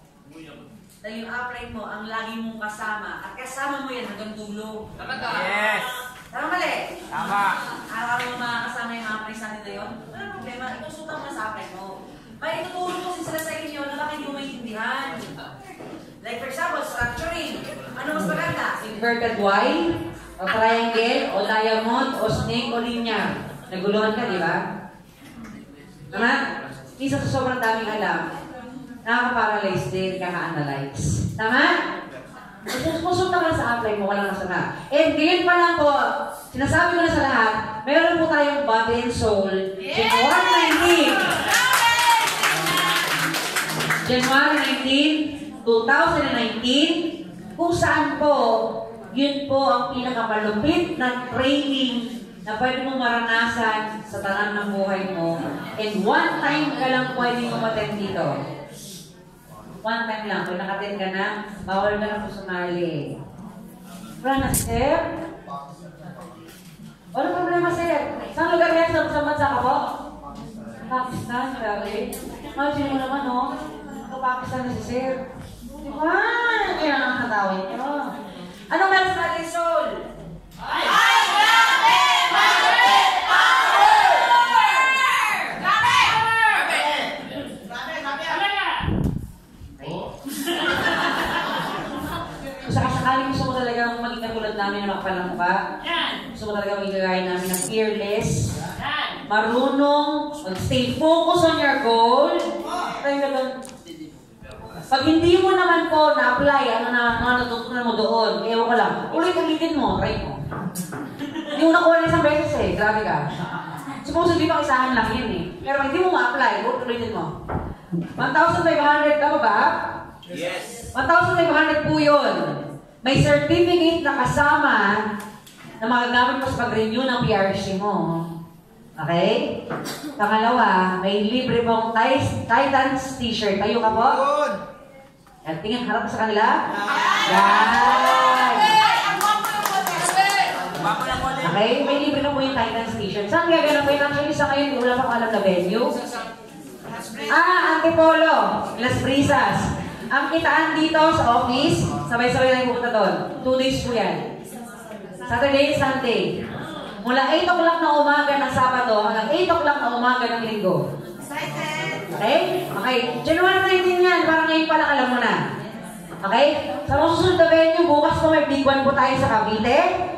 Dahil yung apply mo, ang lagi mong kasama. At kasama mo yan hanggang dulo. Yes. Tama mali? Tama. Araw mo makakasama yung mga apply sa atin na yun. Walang problema, ikusulta mo na sa apply mo. May itutulong po sila sa inyo na baka hindi mo maintindihan. Like for example, structuring. Ano mas maganda? Inverted Y, o triangle, o diamond, o snake, o linear. Naguluhan ka, di ba? Tama? Isa sa sobrang daming alam, nakaka-paralyze din, kaka-analyze. Tama? Konsulta ka sa apply mo, walang masama. And ngayon pa lang po, sinasabi ko na sa lahat, meron po tayong body and soul, January 19, 2019, kung saan po, yun po ang pinakamalupit na training na pwede mong maranasan sa tanan ng buhay mo. And one time ka lang pwede mo attend dito. One time lang. Kung nakatin ka na, bawal ka na po sumali. Wala na, sir? Walang problema, sir. Saan lugar yan? Sa bansa ka po? Pakistan, grabe. Imagine mo naman, no? Sa Pakistan na si sir. Kaya lang katawin niyo. Anong meron sa ating soul? Sakaling gusto mo talagang maging katulad namin na makapalang mukha. Gusto mo talaga maging gagawin namin na fearless. Marunong, stay focused on your goal. Tayo na lang. Pag hindi mo naman po na-apply ang mga natutunan mo doon, ewan ko lang, ulitin mo, try mo. Hindi mo nakuha na isang beses eh, grabe ka. Supposedly pang isahan lang yun eh. Pero hindi mo ma-apply, ulitin mo. 1,500 ka ba? Yes. 1,500 po yun. May certificate na kasama na magagamit mo sa pag-renew ng PRC mo. Okay? Pangalawa, may libre mong Titans t-shirt. Tayo ka po? Yan, tingin, harap ka sa kanila. Yan! Okay? May libre na po yung Titans t-shirt. Saan gagana po yun? Actually, sa ngayon, wala pang alam na venue. Antipolo, Las Brisas. Ang kitaan dito sa office, sabay-sabay na yung pupunta doon. 2 days po yan. Saturday, Sunday. Mula 8 o'clock na umaga ng Sabado hanggang 8 o'clock na umaga ng Linggo. Okay? Okay. January 19 yan. Parang ngayon pala alam mo na. Okay? Sa mga susunod na venue, bukas po may big one po tayo sa Cavite.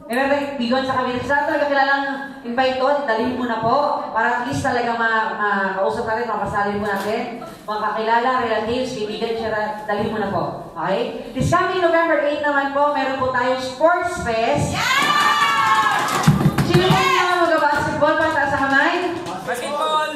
May big one sa Cavite. Sa talaga kilalang invite ko, dalhin mo na po. Para at least talaga makausap natin, makapasalin mo natin. Mga kakilala, relatives, kaibigan, siya, dalhin mo na po. Okay? This coming November 8 naman po, meron po tayong Sports Fest. Sino po yung mag-basketball para sa kamay? Basketball!